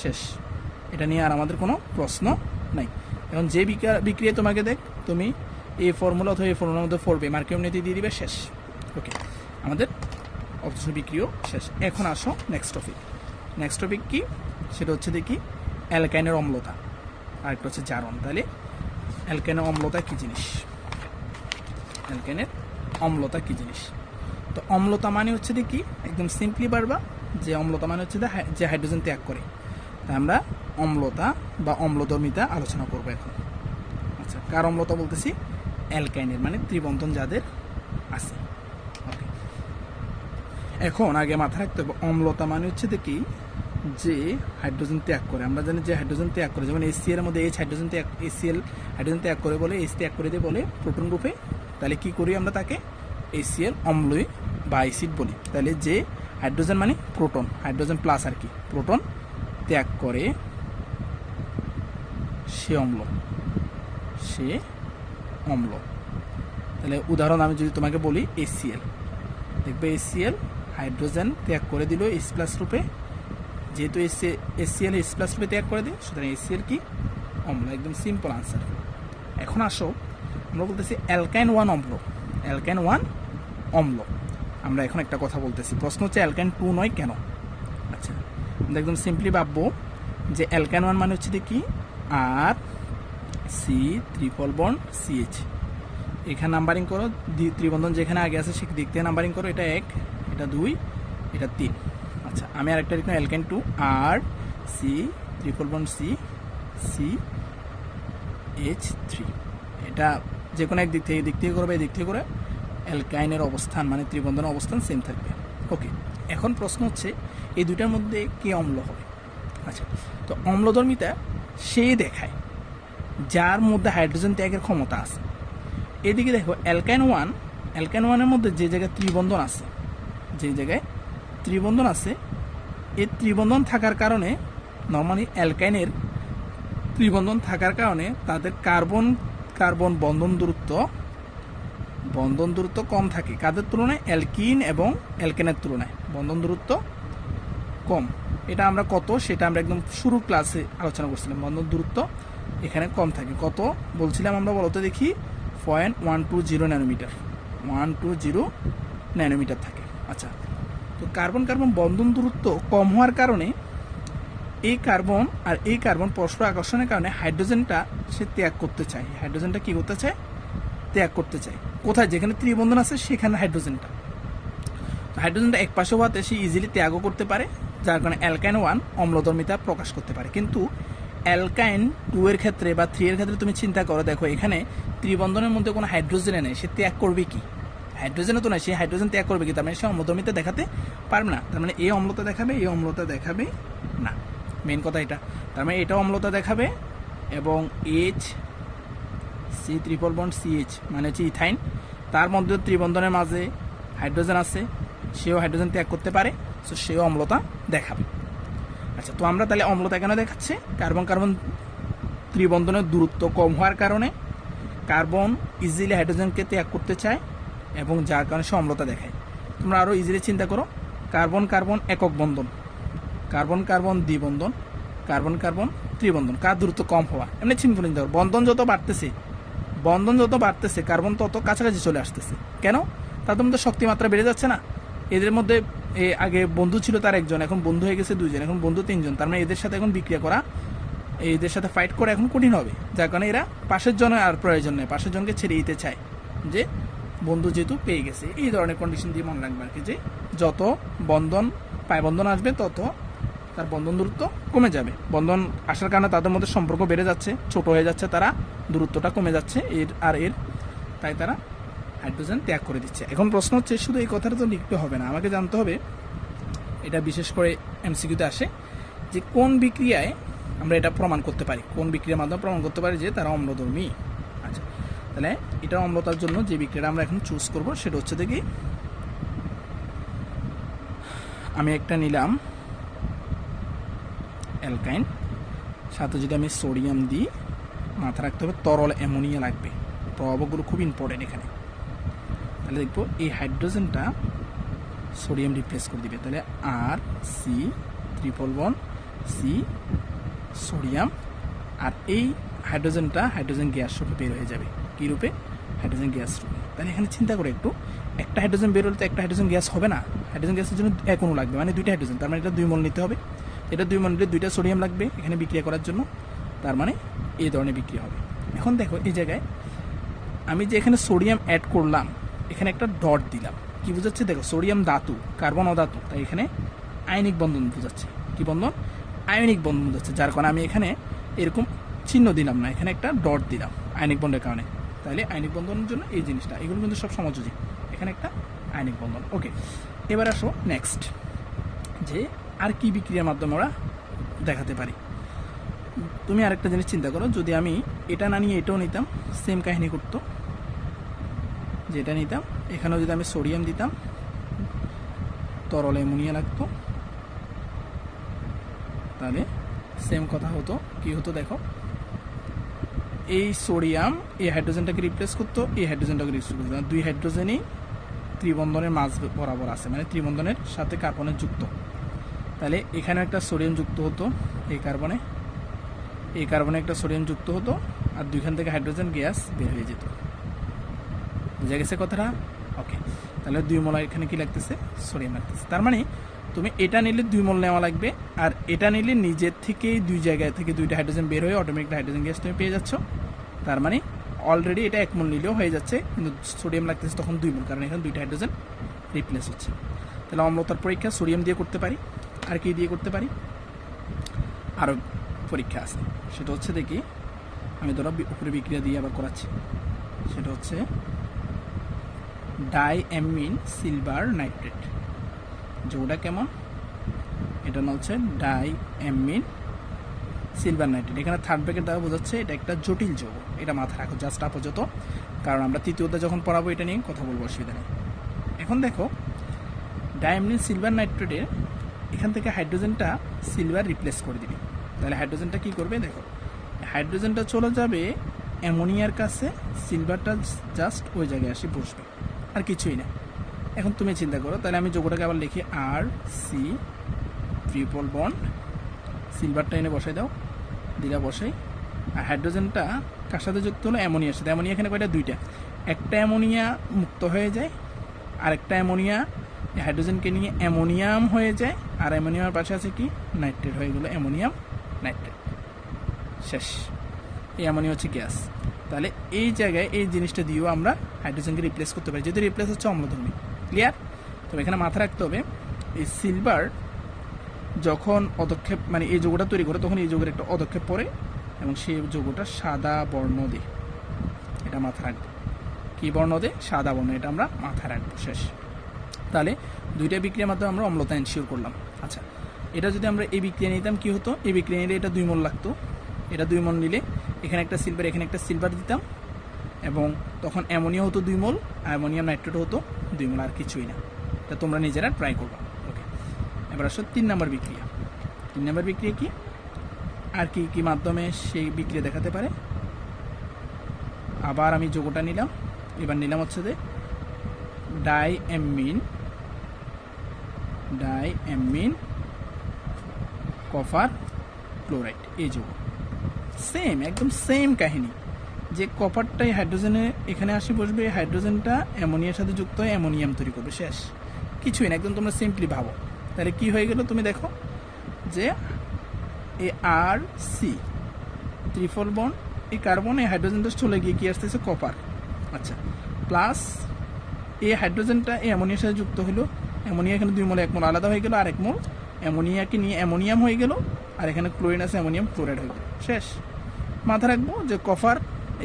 শেষ। এটা নিয়ে আর আমাদের কোনো প্রশ্ন নাই। এখন যে বিক্রিয়া তোমাকে দেখ, তুমি এই ফর্মুলা অথবা এই ফর্মুলার মধ্যে পড়বে, মার্কিনিয়াম নীতি দিয়ে দিবে, শেষ। ওকে, আমাদের অপ্রতিসম বিক্রিয়া শেষ। এখন আসো নেক্সট টপিক কি, সেটা হচ্ছে দেখি অ্যালকাইনের অম্লতা, আর একটা হচ্ছে জারণ। তাহলে অ্যালকাইনের অম্লতা কী জিনিস? অ্যালকাইনের অম্লতা কী জিনিস? তো অম্লতা মানে হচ্ছে দেখি, একদম সিম্পলি পারবা যে অম্লতা মানে হচ্ছে যে হাইড্রোজেন ত্যাগ করে। তাই আমরা অম্লতা বা অম্লধর্মিতা আলোচনা করবো এখন। আচ্ছা, কার অম্লতা বলতেছি? অ্যালকাইনের, মানে ত্রিবন্ধন যাদের আছে। ওকে, এখন আগে মাথায় রাখতে হবে অম্লতা মানে হচ্ছে দেখি যে হাইড্রোজেন ত্যাগ করে। আমরা জানি যে হাইড্রোজেন ত্যাগ করে, যেমন HCl এর মধ্যে হাইড্রোজেন ত্যাগ করে বলে, H ত্যাগ করে দিয়ে বলে প্রোটন রূপে। তাহলে কি করি আমরা তাকে? HCl অম্লই বা অ্যাসিড বলি। তাহলে যে হাইড্রোজেন মানে প্রোটন, হাইড্রোজেন প্লাস আর কি, প্রোটন ত্যাগ করে সে অম্ল। তাহলে উদাহরণ আমি যদি তোমাকে বলি HCl, দেখবে HCl হাইড্রোজেন ত্যাগ করে দিল H প্লাস রূপে, যেহেতু HCl H প্লাস রূপে ত্যাগ করে দিই, সুতরাং HCl কি অম্ল। একদম সিম্পল আনসার। এখন আসো আমরা বলতেছি অ্যালকাইন 1 অম্ল। অ্যালকাইন 1 অম্ল। আমরা এখন একটা কথা বলতেছি, প্রশ্ন হচ্ছে অ্যালকাইন 2 নয় কেন? আচ্ছা, আমরা একদম সিম্পলি ভাববো যে অ্যালকাইন 1 মানে হচ্ছে কি RC ট্রিপল বন্ড CH। এখানে নাম্বারিং করো, ত্রিবন্ধন যেখানে আগে আছে সে দিক থেকে নাম্বারিং করো। এটা 1, এটা 2, এটা 3। আচ্ছা, আমি আরেকটা লিখলাম alkyne 2 R C triple bond C C H 3। এটা যে কোনো এক দিক থেকে করবে, এই দিক থেকে করে অ্যালকাইনের অবস্থান মানে ত্রিবন্ধনের অবস্থান সেম থাকবে। ওকে, এখন প্রশ্ন হচ্ছে এই দুইটার মধ্যে কে অম্ল হবে। আচ্ছা, তো অম্লধর্মিতা সে দেখায় যার মধ্যে হাইড্রোজেন ত্যাগের ক্ষমতা আছে। এদিকে দেখো অ্যালকাইন 1-এর মধ্যে যে জায়গায় ত্রিবন্ধন আছে, এই ত্রিবন্ধন থাকার কারণে নর্মালি অ্যালকাইনের ত্রিবন্ধন থাকার কারণে তাদের কার্বন বন্ধন দূরত্ব কম থাকে। কাদের তুলনায়? অ্যালকিন এবং অ্যালকেনের তুলনায় বন্ধন দূরত্ব কম। এটা আমরা সেটা আমরা একদম শুরু ক্লাসে আলোচনা করছিলাম। বন্ধন দূরত্ব এখানে কম থাকে। কত বলছিলাম আমরা, বলতে দেখি 0.120 ন্যানোমিটার, 120 ন্যানোমিটার থাকে। আচ্ছা, তো কার্বন বন্ধন দূরত্ব কম হওয়ার কারণে এই কার্বন পরস্পর আকর্ষণের কারণে হাইড্রোজেনটা সে ত্যাগ করতে চায়। হাইড্রোজেনটা কি করতে চায়? ত্যাগ করতে চায়। কোথায়? যেখানে ত্রিবন্ধন আছে সেখানে হাইড্রোজেনটা এক পাশে হওয়াতে সে ইজিলি ত্যাগও করতে পারে, যার কারণে অ্যালকাইন 1 অম্লধর্মিতা প্রকাশ করতে পারে। কিন্তু অ্যালকাইন 2 এর ক্ষেত্রে বা 3 এর ক্ষেত্রে তুমি চিন্তা করো, দেখো এখানে ত্রিবন্ধনের মধ্যে কোনো হাইড্রোজেনে নেই, সে ত্যাগ করবে কি? হাইড্রোজেনও তো নয়, সে হাইড্রোজেন ত্যাগ করবে কি? তার মানে সে অম্লধর্মিতা দেখাতে পারবে না। তার মানে এই অম্লতা দেখাবে না। মেন কথা এটা। তার মানে এটা অম্লতা দেখাবে এবং H C triple bond CH মানে হচ্ছে ইথাইন, তার মধ্যে ত্রিবন্ধনের মাঝে হাইড্রোজেন আছে, সেও হাইড্রোজেন ত্যাগ করতে পারে, সো সেও অম্লতা দেখাবে। আচ্ছা, তো আমরা তাহলে অম্লতা কেন দেখাচ্ছে? কার্বন ত্রিবন্ধনের দূরত্ব কম হওয়ার কারণে কার্বন ইজিলি হাইড্রোজেনকে ত্যাগ করতে চায় এবং যার কারণে সে অম্লতা দেখায়। তোমরা আরও ইজিলি চিন্তা করো, কার্বন একক বন্ধন, কার্বন দ্বিবন্ধন, কার্বন ত্রিবন্ধন, কার দূরত্ব কম হওয়া। এমনি সিম্পল চিন্তা করো, বন্ধন যত বাড়তেছে কার্বন তত কাছাকাছি চলে আসতেছে। কেন? তাদের মধ্যে শক্তিমাত্রা বেড়ে যাচ্ছে না। এদের মধ্যে আগে বন্ধু ছিল তার একজন, এখন বন্ধু হয়ে গেছে 2 জন, এখন বন্ধু 3 জন। তার মানে এদের সাথে এখন বিক্রিয়া করা, এদের সাথে ফাইট করা এখন কঠিন হবে, যার কারণে এরা পাশের জনের আর প্রয়োজন নেই, পাশের জনকে ছেড়ে দিতে চায়, যে বন্ধু যেহেতু পেয়ে গেছে। এই ধরনের কন্ডিশন দিয়ে মনে রাখবে আর কি, যে যত পায় বন্ধন আসবে তত তার বন্ধন দূরত্ব কমে যাবে। বন্ধন আসার কারণে তাদের মধ্যে সম্পর্ক বেড়ে যাচ্ছে, ছোট হয়ে যাচ্ছে, তারা দূরত্বটা কমে যাচ্ছে তাই তারা হাইড্রোজেন ত্যাগ করে দিচ্ছে। এখন প্রশ্ন হচ্ছে, শুধু এই কথাটা তো লিখতে হবে না, আমাকে জানতে হবে, এটা বিশেষ করে এমসিকিউতে আসে, যে কোন বিক্রিয়ায় আমরা এটা প্রমাণ করতে পারি, কোন বিক্রিয়ার মাধ্যমে প্রমাণ করতে পারি যে তারা অম্লধর্মী। আচ্ছা, তাহলে এটা অম্লতার জন্য যে বিক্রিয়াটা আমরা এখন চুজ করব সেটা হচ্ছে দেখি, আমি একটা নিলাম অ্যালকাইন, সাথে যদি আমি সোডিয়াম দিই, মাথা রাখতে হবে তরল অ্যামোনিয়া লাগবে। প্রভাবকগুলো খুব ইম্পর্টেন্ট এখানে। তাহলে দেখবো এই হাইড্রোজেনটা সোডিয়াম রিপ্লেস করে দিবে। তাহলে R C triple bond C sodium, আর এই হাইড্রোজেন গ্যাস রূপে বের হয়ে যাবে। কী রূপে? হাইড্রোজেন গ্যাস রূপে। তাহলে এখানে চিন্তা করে একটু, একটা হাইড্রোজেন বের হলে তো একটা হাইড্রোজেন গ্যাস হবে না, হাইড্রোজেন গ্যাসের জন্য এক অণু লাগবে, মানে 2টা হাইড্রোজেন। তার মানে এটা 2 মোল নিতে হবে, এটা 2 মোল নিলে 2টা সোডিয়াম লাগবে এখানে বিক্রিয়া করার জন্য। তার মানে এই ধরনের বিক্রিয়া হবে। এখন দেখো এই জায়গায় আমি যে এখানে সোডিয়াম অ্যাড করলাম, এখানে একটা ডট দিলাম, কি বোঝাচ্ছে? দেখো সোডিয়াম ধাতু, কার্বন অধাতু, তাই এখানে আয়নিক বন্ধন বোঝাচ্ছে। কি বন্ধন? আয়নিক বন্ধন বোঝাচ্ছে, যার কারণে আমি এখানে এরকম চিহ্ন দিলাম না, এখানে একটা ডট দিলাম আয়নিক বন্ধনের কারণে। তাহলে আয়নিক বন্ধনের জন্য এই জিনিসটা, এগুলো কিন্তু সব সমযোজী, এখানে একটা আয়নিক বন্ধন। ওকে, এবার আসো নেক্সট, যে আর কি বিক্রিয়ার মাধ্যমে আমরা দেখাতে পারি। তুমি আরেকটা জিনিস চিন্তা করো, যদি আমি এটা না নিয়ে এটাও নিতাম, সেম কাহিনী করতো। যেটা নিতাম, এখানেও যদি আমি সোডিয়াম দিতাম, তরল অ্যামোনিয়া লাগতো, তাহলে সেম কথা হতো। কি হতো দেখো, এই সোডিয়াম এই হাইড্রোজেনটাকে রিপ্লেস করতো, এই হাইড্রোজেনটাকে রিপ্লেস করতো। 2 হাইড্রোজেনই ত্রিবন্ধনের মাঝ বরাবর আছে, মানে ত্রিবন্ধনের সাথে কার্বনের যুক্ত। তাহলে এখানে একটা সোডিয়াম যুক্ত হতো, এই কার্বনে একটা সোডিয়াম যুক্ত হতো, আর 2খান থেকে হাইড্রোজেন গ্যাস বের হয়ে যেত। বুঝা গেছে কথাটা? ওকে, তাহলে 2 মোল এখানে কি লাগতেছে? সোডিয়াম লাগতেছে। তার মানে তুমি এটা নিলে 2 মোল নেওয়া লাগবে, আর এটা নিলে নিজের থেকেই 2 জায়গায় থেকে 2টা হাইড্রোজেন বের হয়ে অটোমেটিক হাইড্রোজেন গ্যাস তুমি পেয়ে যাচ্ছ। তার মানে অলরেডি এটা 1 মোল নিলেও হয়ে যাচ্ছে, কিন্তু সোডিয়াম লাগতেছে তখন 2 মোল, কারণ এখানে 2টা হাইড্রোজেন রিপ্লেস হচ্ছে। তাহলে অম্লতার পরীক্ষা সোডিয়াম দিয়ে করতে পারি। আর কি দিয়ে করতে পারি, আরও পরীক্ষা আছে। সেটা হচ্ছে দেখি, আমি ধরো উপরে বিক্রিয়া দিয়ে আবার করাচ্ছি। সেটা হচ্ছে ডাইঅ্যামিন সিলভার নাইট্রেট। যৌগটা কেমন, এটা না হচ্ছে ডাইঅ্যামিন সিলভার নাইট্রেট। এখানে থার্ড ব্র্যাকেট দ্বারা বোঝাচ্ছে এটা একটা জটিল যৌগ, এটা মাথায় রাখো জাস্ট আপাতত, কারণ আমরা তৃতীয়টা যখন পড়াবো এটা নিয়ে কথা বলবো, অসুবিধা নেই। এখন দেখো ডাইঅ্যামিন সিলভার নাইট্রেটের এখান থেকে হাইড্রোজেনটা সিলভার রিপ্লেস করে দিবি। তাহলে হাইড্রোজেনটা কি করবে, দেখো হাইড্রোজেনটা চলে যাবে অ্যামোনিয়ার কাছে, সিলভারটা জাস্ট ওই জায়গায় আসি বসবে, আর কিছুই না। এখন তুমি চিন্তা করো, তাহলে আমি যোগটাকে আবার লিখি আর সি ট্রিপল বন্ড, সিলভারটা এনে বসাই দাও, দিলা বসাই, আর হাইড্রোজেনটা কার সাথে যুক্ত হলো, অ্যামোনিয়ার সাথে। অ্যামোনিয়া এখানে কয়টা, দুইটা, একটা অ্যামোনিয়া মুক্ত হয়ে যায়, আরেকটা অ্যামোনিয়া হাইড্রোজেনকে নিয়ে অ্যামোনিয়াম হয়ে যায়, আর অ্যামোনিয়ার পাশে আছে কি, নাইট্রেট হয়ে গেলো অ্যামোনিয়াম নাইট্রেট, শেষ। এই অ্যামোনিয়া হচ্ছে গ্যাস। তাহলে এই জায়গায় এই জিনিসটা দিয়েও আমরা হাইড্রোজেনকে রিপ্লেস করতে পারি, যদি রিপ্লেস হচ্ছে অম্লধর্মী। ক্লিয়ার? তবে এখানে মাথা রাখতে হবে, এই সিলভার যখন অদক্ষেপ মানে এই যৌগটা তৈরি করে, তখন এই যৌগের একটা অদক্ষেপ পড়ে এবং সেই যৌগটা সাদা বর্ণ দেয়, এটা মাথা রাখবো। কী বর্ণ দেয়, সাদা বর্ণ, এটা আমরা মাথায় রাখবো, শেষ। তাহলে দুইটা বিক্রিয়ার মাধ্যমে আমরা অম্লতা এনশিওর করলাম। আচ্ছা, এটা যদি আমরা এই বিক্রিয়া নিতাম কি হতো, এই বিক্রিয়া নিলে এটা 2 মোল লাগতো, এটা 2 মোল নিলে এখানে একটা সিলভার এখানে একটা সিলভার দিতাম, এবং তখন অ্যামোনিয়া হতো 2 মোল, অ্যামোনিয়াম নাইট্রেট হতো 2 মোল, আর কিছুই না। এটা তোমরা নিজেরা ট্রাই করবা। ওকে, এবার আসো 3 নম্বর বিক্রিয়া। 3 নম্বর বিক্রিয়া কি, আর কি কি মাধ্যমে সেই বিক্রিয়া দেখাতে পারে। আবার আমি যৌগটা নিলাম, এবার নিলাম হচ্ছে যে ডাইঅ্যামিন কপার ক্লোরাইড, এই যৌগ। সেম, একদম সেম কাহিনী, যে কপারটাই হাইড্রোজেনে এখানে আসি বসবে, হাইড্রোজেনটা অ্যামোনিয়ার সাথে যুক্ত হয়ে অ্যামোনিয়াম তৈরি করবে, শেষ। কিছুই না, একদম তোমরা সিম্পলি ভাবো। তাহলে কি হয়ে গেল, তুমি দেখো যে এ আর সি ট্রিপল বন্ড, এই কার্বন এই হাইড্রোজেনটা চলে গিয়ে কি আসতেছে, কপার। আচ্ছা, প্লাস এই হাইড্রোজেনটা এই অ্যামোনিয়ার সাথে যুক্ত হলো, অ্যামোনিয়া এখানে 2 মোল, 1 মোল আলাদা হয়ে গেল, আর 1 মোল অ্যামোনিয়াকে নিয়ে অ্যামোনিয়াম হয়ে গেল, আর এখানে ক্লোরিন আছে, অ্যামোনিয়াম ক্লোরাইড হয়ে গেল, শেষ। মাথা রাখবো যে কপার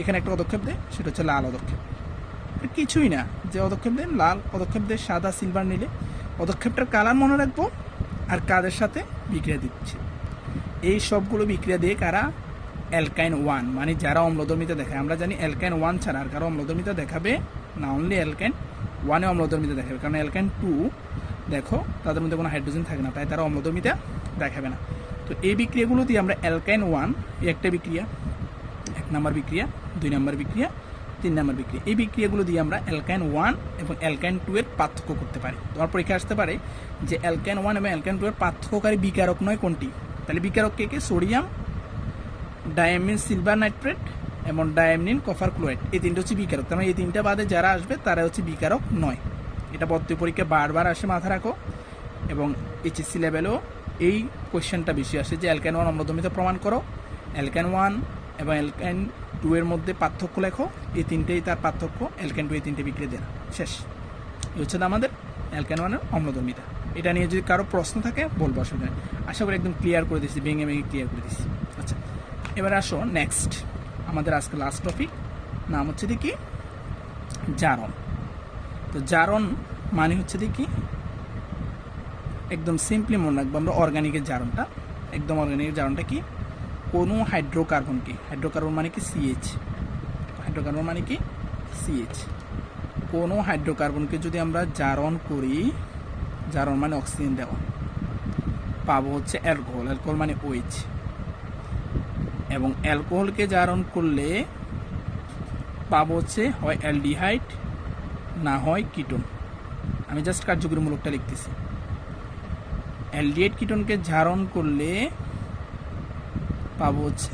এখানে একটা পদক্ষেপ দেয়, সেটা হচ্ছে লাল পদক্ষেপ। কিছুই না, যে পদক্ষেপ দেয় লাল পদক্ষেপ দেয়, সাদা সিলভার নিলে পদক্ষেপটার কালার মনে রাখবো, আর কাদের সাথে বিক্রিয়া দিচ্ছে। এই সবগুলো বিক্রিয়া দিয়ে কারা, অ্যালকাইন 1, মানে যারা অম্লধর্মিতা দেখায়। আমরা জানি অ্যালকাইন 1 ছাড়া আর কারো অম্লধর্মিতা দেখাবে না, অনলি অ্যালকাইন 1 অম্লধর্মিতা দেখাবে, কারণ অ্যালকাইন 2 দেখো তাদের মধ্যে কোনো হাইড্রোজেন থাকে না, তাই তারা অম্লধর্মিতা দেখাবে না। তো এই বিক্রিয়াগুলো দিয়ে আমরা অ্যালকাইন 1 এই একটা বিক্রিয়া, 1 নম্বর বিক্রিয়া, 2 নম্বর বিক্রিয়া, 3 নম্বর বিক্রিয়া, এই বিক্রিয়াগুলো দিয়ে আমরা অ্যালকাইন 1 এবং অ্যালকাইন 2 এর পার্থক্য করতে পারি। তোমার পরীক্ষা আসতে পারে যে অ্যালকাইন 1 এবং অ্যালকাইন 2 এর পার্থক্যকারী বিকারক নয় কোনটি। তাহলে বিকারক কে কে, সোডিয়াম ডাইঅ্যামিন সিলভার নাইট্রেট এবং ডাইঅ্যামিন কপার ক্লোরাইড, এই তিনটা হচ্ছে বিকারক। তার মানে এই তিনটা বাদে যারা আসবে তারা হচ্ছে বিকারক নয়। এটা ভর্তি পরীক্ষা বারবার আসে, মাথা রাখো। এবং এইচএসসি লেভেলেও এই কোয়েশ্চেনটা বেশি আসে যে অ্যালকাইন 1 অম্লধর্মিতা প্রমাণ করো, অ্যালকাইন 1 এবং অ্যালকাইন 2 এর মধ্যে পার্থক্য লেখো, এই তিনটেই তার পার্থক্য, অ্যালকাইন 2 এই তিনটে বিক্রিয়া দেয়, শেষ। এই হচ্ছে আমাদের অ্যালকাইন 1 এর অম্লধর্মিতা। এটা নিয়ে যদি কারো প্রশ্ন থাকে বলবো, অসুবিধা নেই। আশা করি একদম ক্লিয়ার করে দিচ্ছি, ভেঙে ক্লিয়ার করে দিচ্ছি। আচ্ছা, এবার আসো নেক্সট, আমাদের আজকে লাস্ট টপিক, নাম হচ্ছে দেখি জারণ। তো জারণ মানে হচ্ছে দেখি, একদম সিম্পলি মনে রাখবো আমরা অর্গানিকের জারণটা, একদম অর্গানিকের জারণটা কি, কোনো হাইড্রোকার্বনকে, হাইড্রোকার্বন মানে কি সিএইচ, হাইড্রোকার্বন মানে কি সিএইচ, কোনো হাইড্রোকার্বনকে যদি আমরা জারণ করি, জারণ মানে অক্সিজেন দেওয়া, পাবো হচ্ছে অ্যালকোহল, অ্যালকোহল মানে ওএইচ। এবং অ্যালকোহলকে জারণ করলে পাবো হচ্ছে হয় অ্যালডিহাইড না হয় কিটোন। আমি জাস্ট কার্যকরীমূলকটা লিখতেছি। অ্যালডিহাইড কিটোনকে জারণ করলে পাবো হচ্ছে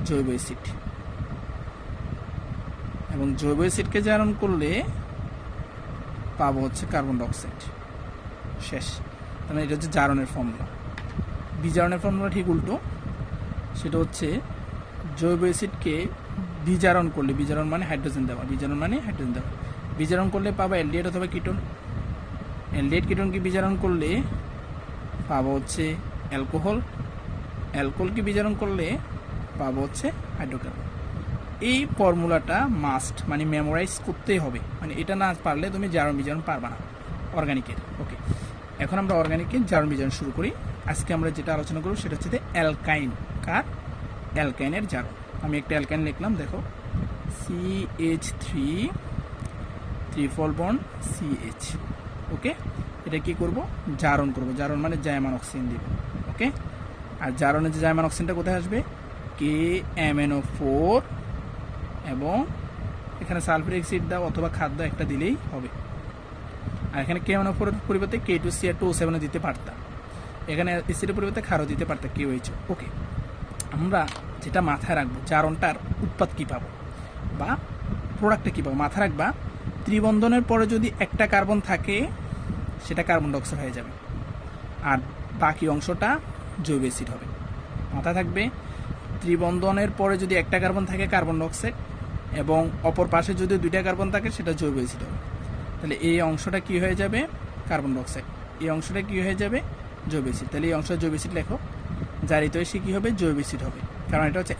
জৈব অ্যাসিড, এবং জৈব অ্যাসিডকে জারণ করলে পাবো হচ্ছে কার্বন ডাইঅক্সাইড, শেষ। তার মানে এটা হচ্ছে জারণের ফর্মুলা। বিজারণের ফর্মুলা ঠিক উল্টো, সেটা হচ্ছে জৈব অ্যাসিডকে বিজারণ করলে, বিজারণ মানে হাইড্রোজেন দেওয়া, বিজারণ মানে হাইড্রোজেন দেওয়া, বিজারণ করলে পাবো অ্যালডিহাইড অথবা কিটোন। অ্যালডিহাইড কিটোনকে বিজারণ করলে পাবো হচ্ছে অ্যালকোহল, অ্যালকোহলকে বিজারণ করলে পাবো হচ্ছে হাইড্রোকার্বন। এই ফর্মুলাটা মাস্ট মানে মেমোরাইজ করতেই হবে, মানে এটা না পারলে তুমি জারণ বিজারণ পারবা না অর্গানিকের। ওকে, এখন আমরা অর্গানিকের জারণ বিজারণ শুরু করি। আজকে আমরা যেটা আলোচনা করব সেটা হচ্ছে অ্যালকাইন। কার? অ্যালকাইনের জারণ। আমি একটা অ্যালকাইন লিখলাম, দেখো CH3 ট্রিপল বন্ড CH। ওকে, এটা কি করব? জারণ করব। জারণ মানে জাইমান অক্সিজেন দিব। ওকে, আর জারণের যে জাইমান অক্সিজেনটা কোথায় আসবে? KMnO4 এবং এখানে সালফারিক অ্যাসিড দাও অথবা খাদ্য একটা দিলেই হবে। আর এখানে KMnO4 এর পরিবর্তে K2CR2O7 দিতে পারতাম, এখানে অ্যাসিডের পরিবর্তে ক্ষারও দিতে পারতাম KOH। ওকে, আমরা যেটা মাথায় রাখবো জারণটার উৎপাদ কী পাবো বা প্রোডাক্টটা কী পাবো মাথায় রাখবা। ত্রিবন্ধনের পরে যদি একটা কার্বন থাকে সেটা কার্বন ডাইঅক্সাইড হয়ে যাবে, আর বাকি অংশটা জৈব অ্যাসিড হবে। মাথায় থাকবে, ত্রিবন্ধনের পরে যদি একটা কার্বন থাকে কার্বন ডাইঅক্সাইড, এবং অপর পাশে যদি দুইটা কার্বন থাকে সেটা জৈব অ্যাসিড হবে। তাহলে এই অংশটা কি হয়ে যাবে? Carbon dioxide. এই অংশটা কি হয়ে যাবে? জৈব অ্যাসিড। তাহলে এই অংশটা জৈব অ্যাসিড লেখো। জারিত এসে কী হবে? জৈব অ্যাসিড হবে, কারণ এটা হচ্ছে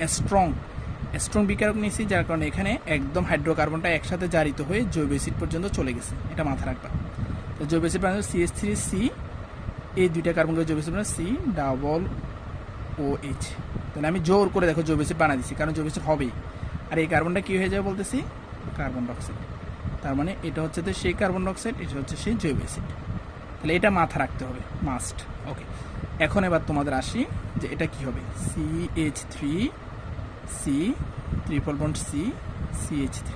স্ট্রং বিকারক নিয়েছি, যার কারণে এখানে একদম হাইড্রোকার্বনটা একসাথে জারিত হয়ে জৈব অ্যাসিড পর্যন্ত চলে গেছে। এটা মাথা রাখবা। তো জৈব অ্যাসিড মানে CH3C, এই দুইটা কার্বনকে জৈব অ্যাসিড মানে C OH। তাহলে আমি জোর করে দেখো জৈব অ্যাসিড বানা দিচ্ছি, কারণ জৈব অ্যাসিড হবেই। আর এই কার্বনটা কী হয়ে যাবে বলতেছি? Carbon dioxide. তার মানে এটা হচ্ছে তো সেই কার্বন ডাইঅক্সাইড, এটা হচ্ছে সেই জৈব অ্যাসিড। তাহলে এটা মাথা রাখতে হবে, মাস্ট। ওকে, এখন এবার তোমাদের আসি যে এটা কি হবে? CH3C triple bond CH3।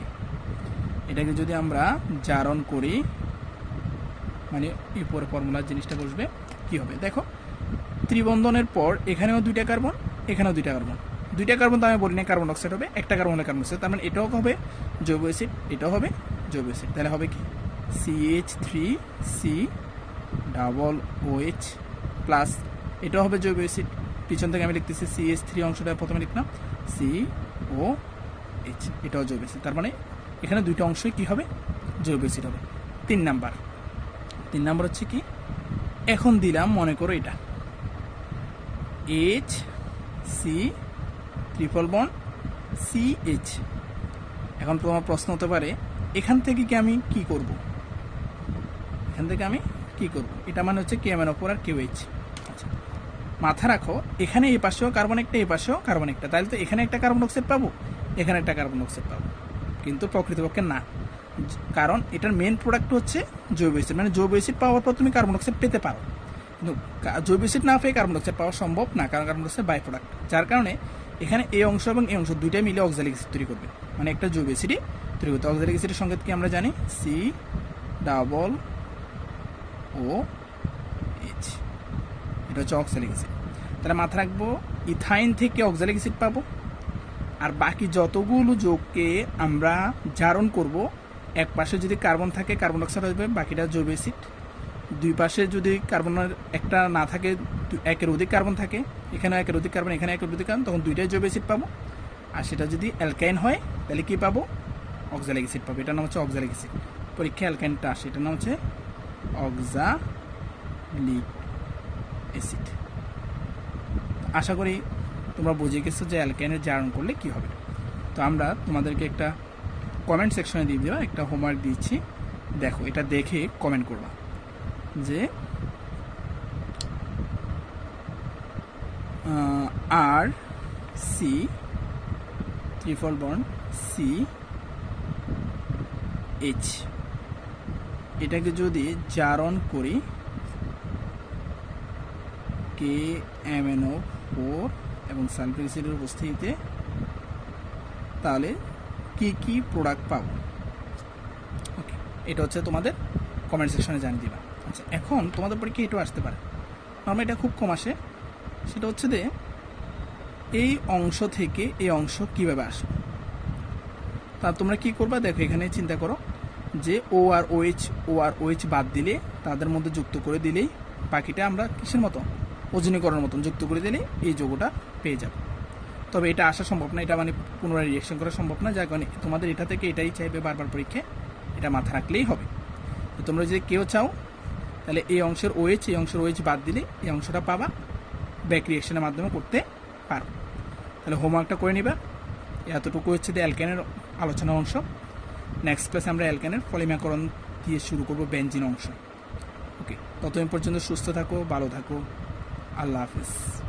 এটাকে যদি আমরা জারণ করি, মানে এই পরে ফর্মুলার জিনিসটা বসবে, কি হবে দেখো। ত্রিবন্ধনের পর এখানেও দুইটা কার্বন, এখানেও দুইটা কার্বন। দুইটা কার্বন তো আমি বলি না কার্বন ডাইঅক্সাইড হবে, একটা কার্বন হলে কার্বন ডাইঅক্সাইড, তার মানে এটাও হবে জৈব অ্যাসিড, এটাও হবে জৈব অ্যাসিড। তাহলে হবে কি? CH3C ডাবল OH প্লাস এটাও হবে জৈব অ্যাসিড। পিছন থেকে আমি লিখতেছি CH3 অংশটা প্রথমে লিখলাম COH, এটাও জৈব অ্যাসিড। তার মানে এখানে দুইটা অংশই কী হবে? জৈব অ্যাসিড হবে। 3 নাম্বার হচ্ছে কি? এখন দিলাম মনে করো এটা HC ট্রিপল বন্ড CH। এখন তোমার প্রশ্ন হতে পারে এখান থেকে কি আমি কি করব? এখান থেকে আমি কি করব? এটা মানে হচ্ছে KMnO4 আর KOH। আচ্ছা, মাথা রাখো, এখানে এই পাশেও কার্বন একটা, এই পাশেও কার্বন একটা, তাহলে তো এখানে একটা কার্বন ডাইঅক্সাইড পাবো, এখানে একটা কার্বন ডাইঅক্সাইড পাবো, কিন্তু প্রকৃতপক্ষে না, কারণ এটার মেন প্রোডাক্ট হচ্ছে জৈব অ্যাসিড। মানে জৈব অ্যাসিড পাওয়ার পর তুমি কার্বন ডাইঅক্সাইড পেতে পারো, কিন্তু জৈব অ্যাসিড না পেয়ে কার্বন ডাইঅক্সাইড পাওয়া সম্ভব না, কারণ কার্বন ডাইঅক্সাইড বাই প্রোডাক্ট। যার কারণে এখানে এই অংশ এবং এই অংশ দুইটাই মিলে অক্সালিক অ্যাসিড তৈরি করবে, মানে একটা জৈব অ্যাসিডই তৈরি করতে। অক্সালিক অ্যাসিডের সংকেত কি আমরা জানি? COOH, এটা হচ্ছে অক্সালিক অ্যাসিড। তাহলে মাথা রাখবো ইথাইন থেকে অক্সালিক অ্যাসিড পাবো, আর বাকি যতগুলো যৌগকে আমরা জারণ করব, এক পাশে যদি কার্বন থাকে কার্বন ডাইঅক্সাইড আসবে, বাকিটা জৈব অ্যাসিড। দুই পাশে যদি কার্বনের একটা না থাকে, একের অধিক কার্বন থাকে, এখানে একের অধিক কার্বন, এখানে একের অধিক কার্বন, তখন দুইটাই জৈব অ্যাসিড পাবো। আর সেটা যদি অ্যালকাইন হয় তাহলে কী পাবো? অক্সালিক অ্যাসিড পাবো। এটার নাম হচ্ছে অক্সালিক অ্যাসিড। পরীক্ষা অ্যালকাইনটা আসে, এটার নাম হচ্ছে অক্সালিক অ্যাসিড। আশা করি তোমরা বুঝে গেছো যে অ্যালকাইনের জারণ করলে কি হবে। তো আমরা তোমাদেরকে একটা কমেন্ট সেকশনে দিয়ে দেবো, একটা হোমওয়ার্ক দিচ্ছি, দেখো এটা দেখে কমেন্ট করবা যে RC ট্রিপল বন্ড CH এটাকে যদি জারণ করি KMnO4 এবং সালফারিক অ্যাসিডের উপস্থিতিতে, তাহলে কি কি প্রোডাক্ট পাবো? ওকে, এটা হচ্ছে তোমাদের কমেন্ট সেকশনে জানিয়ে দিবা। আচ্ছা, এখন তোমাদের পরীক্ষা এটাও আসতে পারে, নর্মালি এটা খুব কম আসে, সেটা হচ্ছে যে এই অংশ থেকে এই অংশ কীভাবে আসে। তা তোমরা কি করবা দেখো, এখানে চিন্তা করো যে ও আর OH বাদ দিলে, তাদের মধ্যে যুক্ত করে দিলেই বাকিটা আমরা কিসের মতো? ওজনীকরণের মতন যুক্ত করে দিলে এই যৌগটা পেয়ে যাবে। তবে এটা আসা সম্ভব না, এটা মানে পুনরায় রিঅ্যাকশন করা সম্ভব না, যার কারণে তোমাদের এটা থেকে এটাই চাইবে বারবার পরীক্ষায়, এটা মাথা রাখলেই হবে। তো তোমরা যদি কেউ চাও তাহলে এই অংশের OH এই অংশের OH বাদ দিলে এই অংশটা পাবা, ব্যাক রিঅ্যাকশনের মাধ্যমে করতে পারো। তাহলে হোমওয়ার্কটা করে নিবা। এতটুকু হচ্ছে যে অ্যালকেনের আলোচনা অংশ। নেক্সট ক্লাসে আমরা অ্যালকেনের পলিমারকরণ দিয়ে শুরু করব, বেনজিন অংশ। ওকে, ততদিন পর্যন্ত সুস্থ থাকো, ভালো থাকো, আল্লাহ হাফিজ।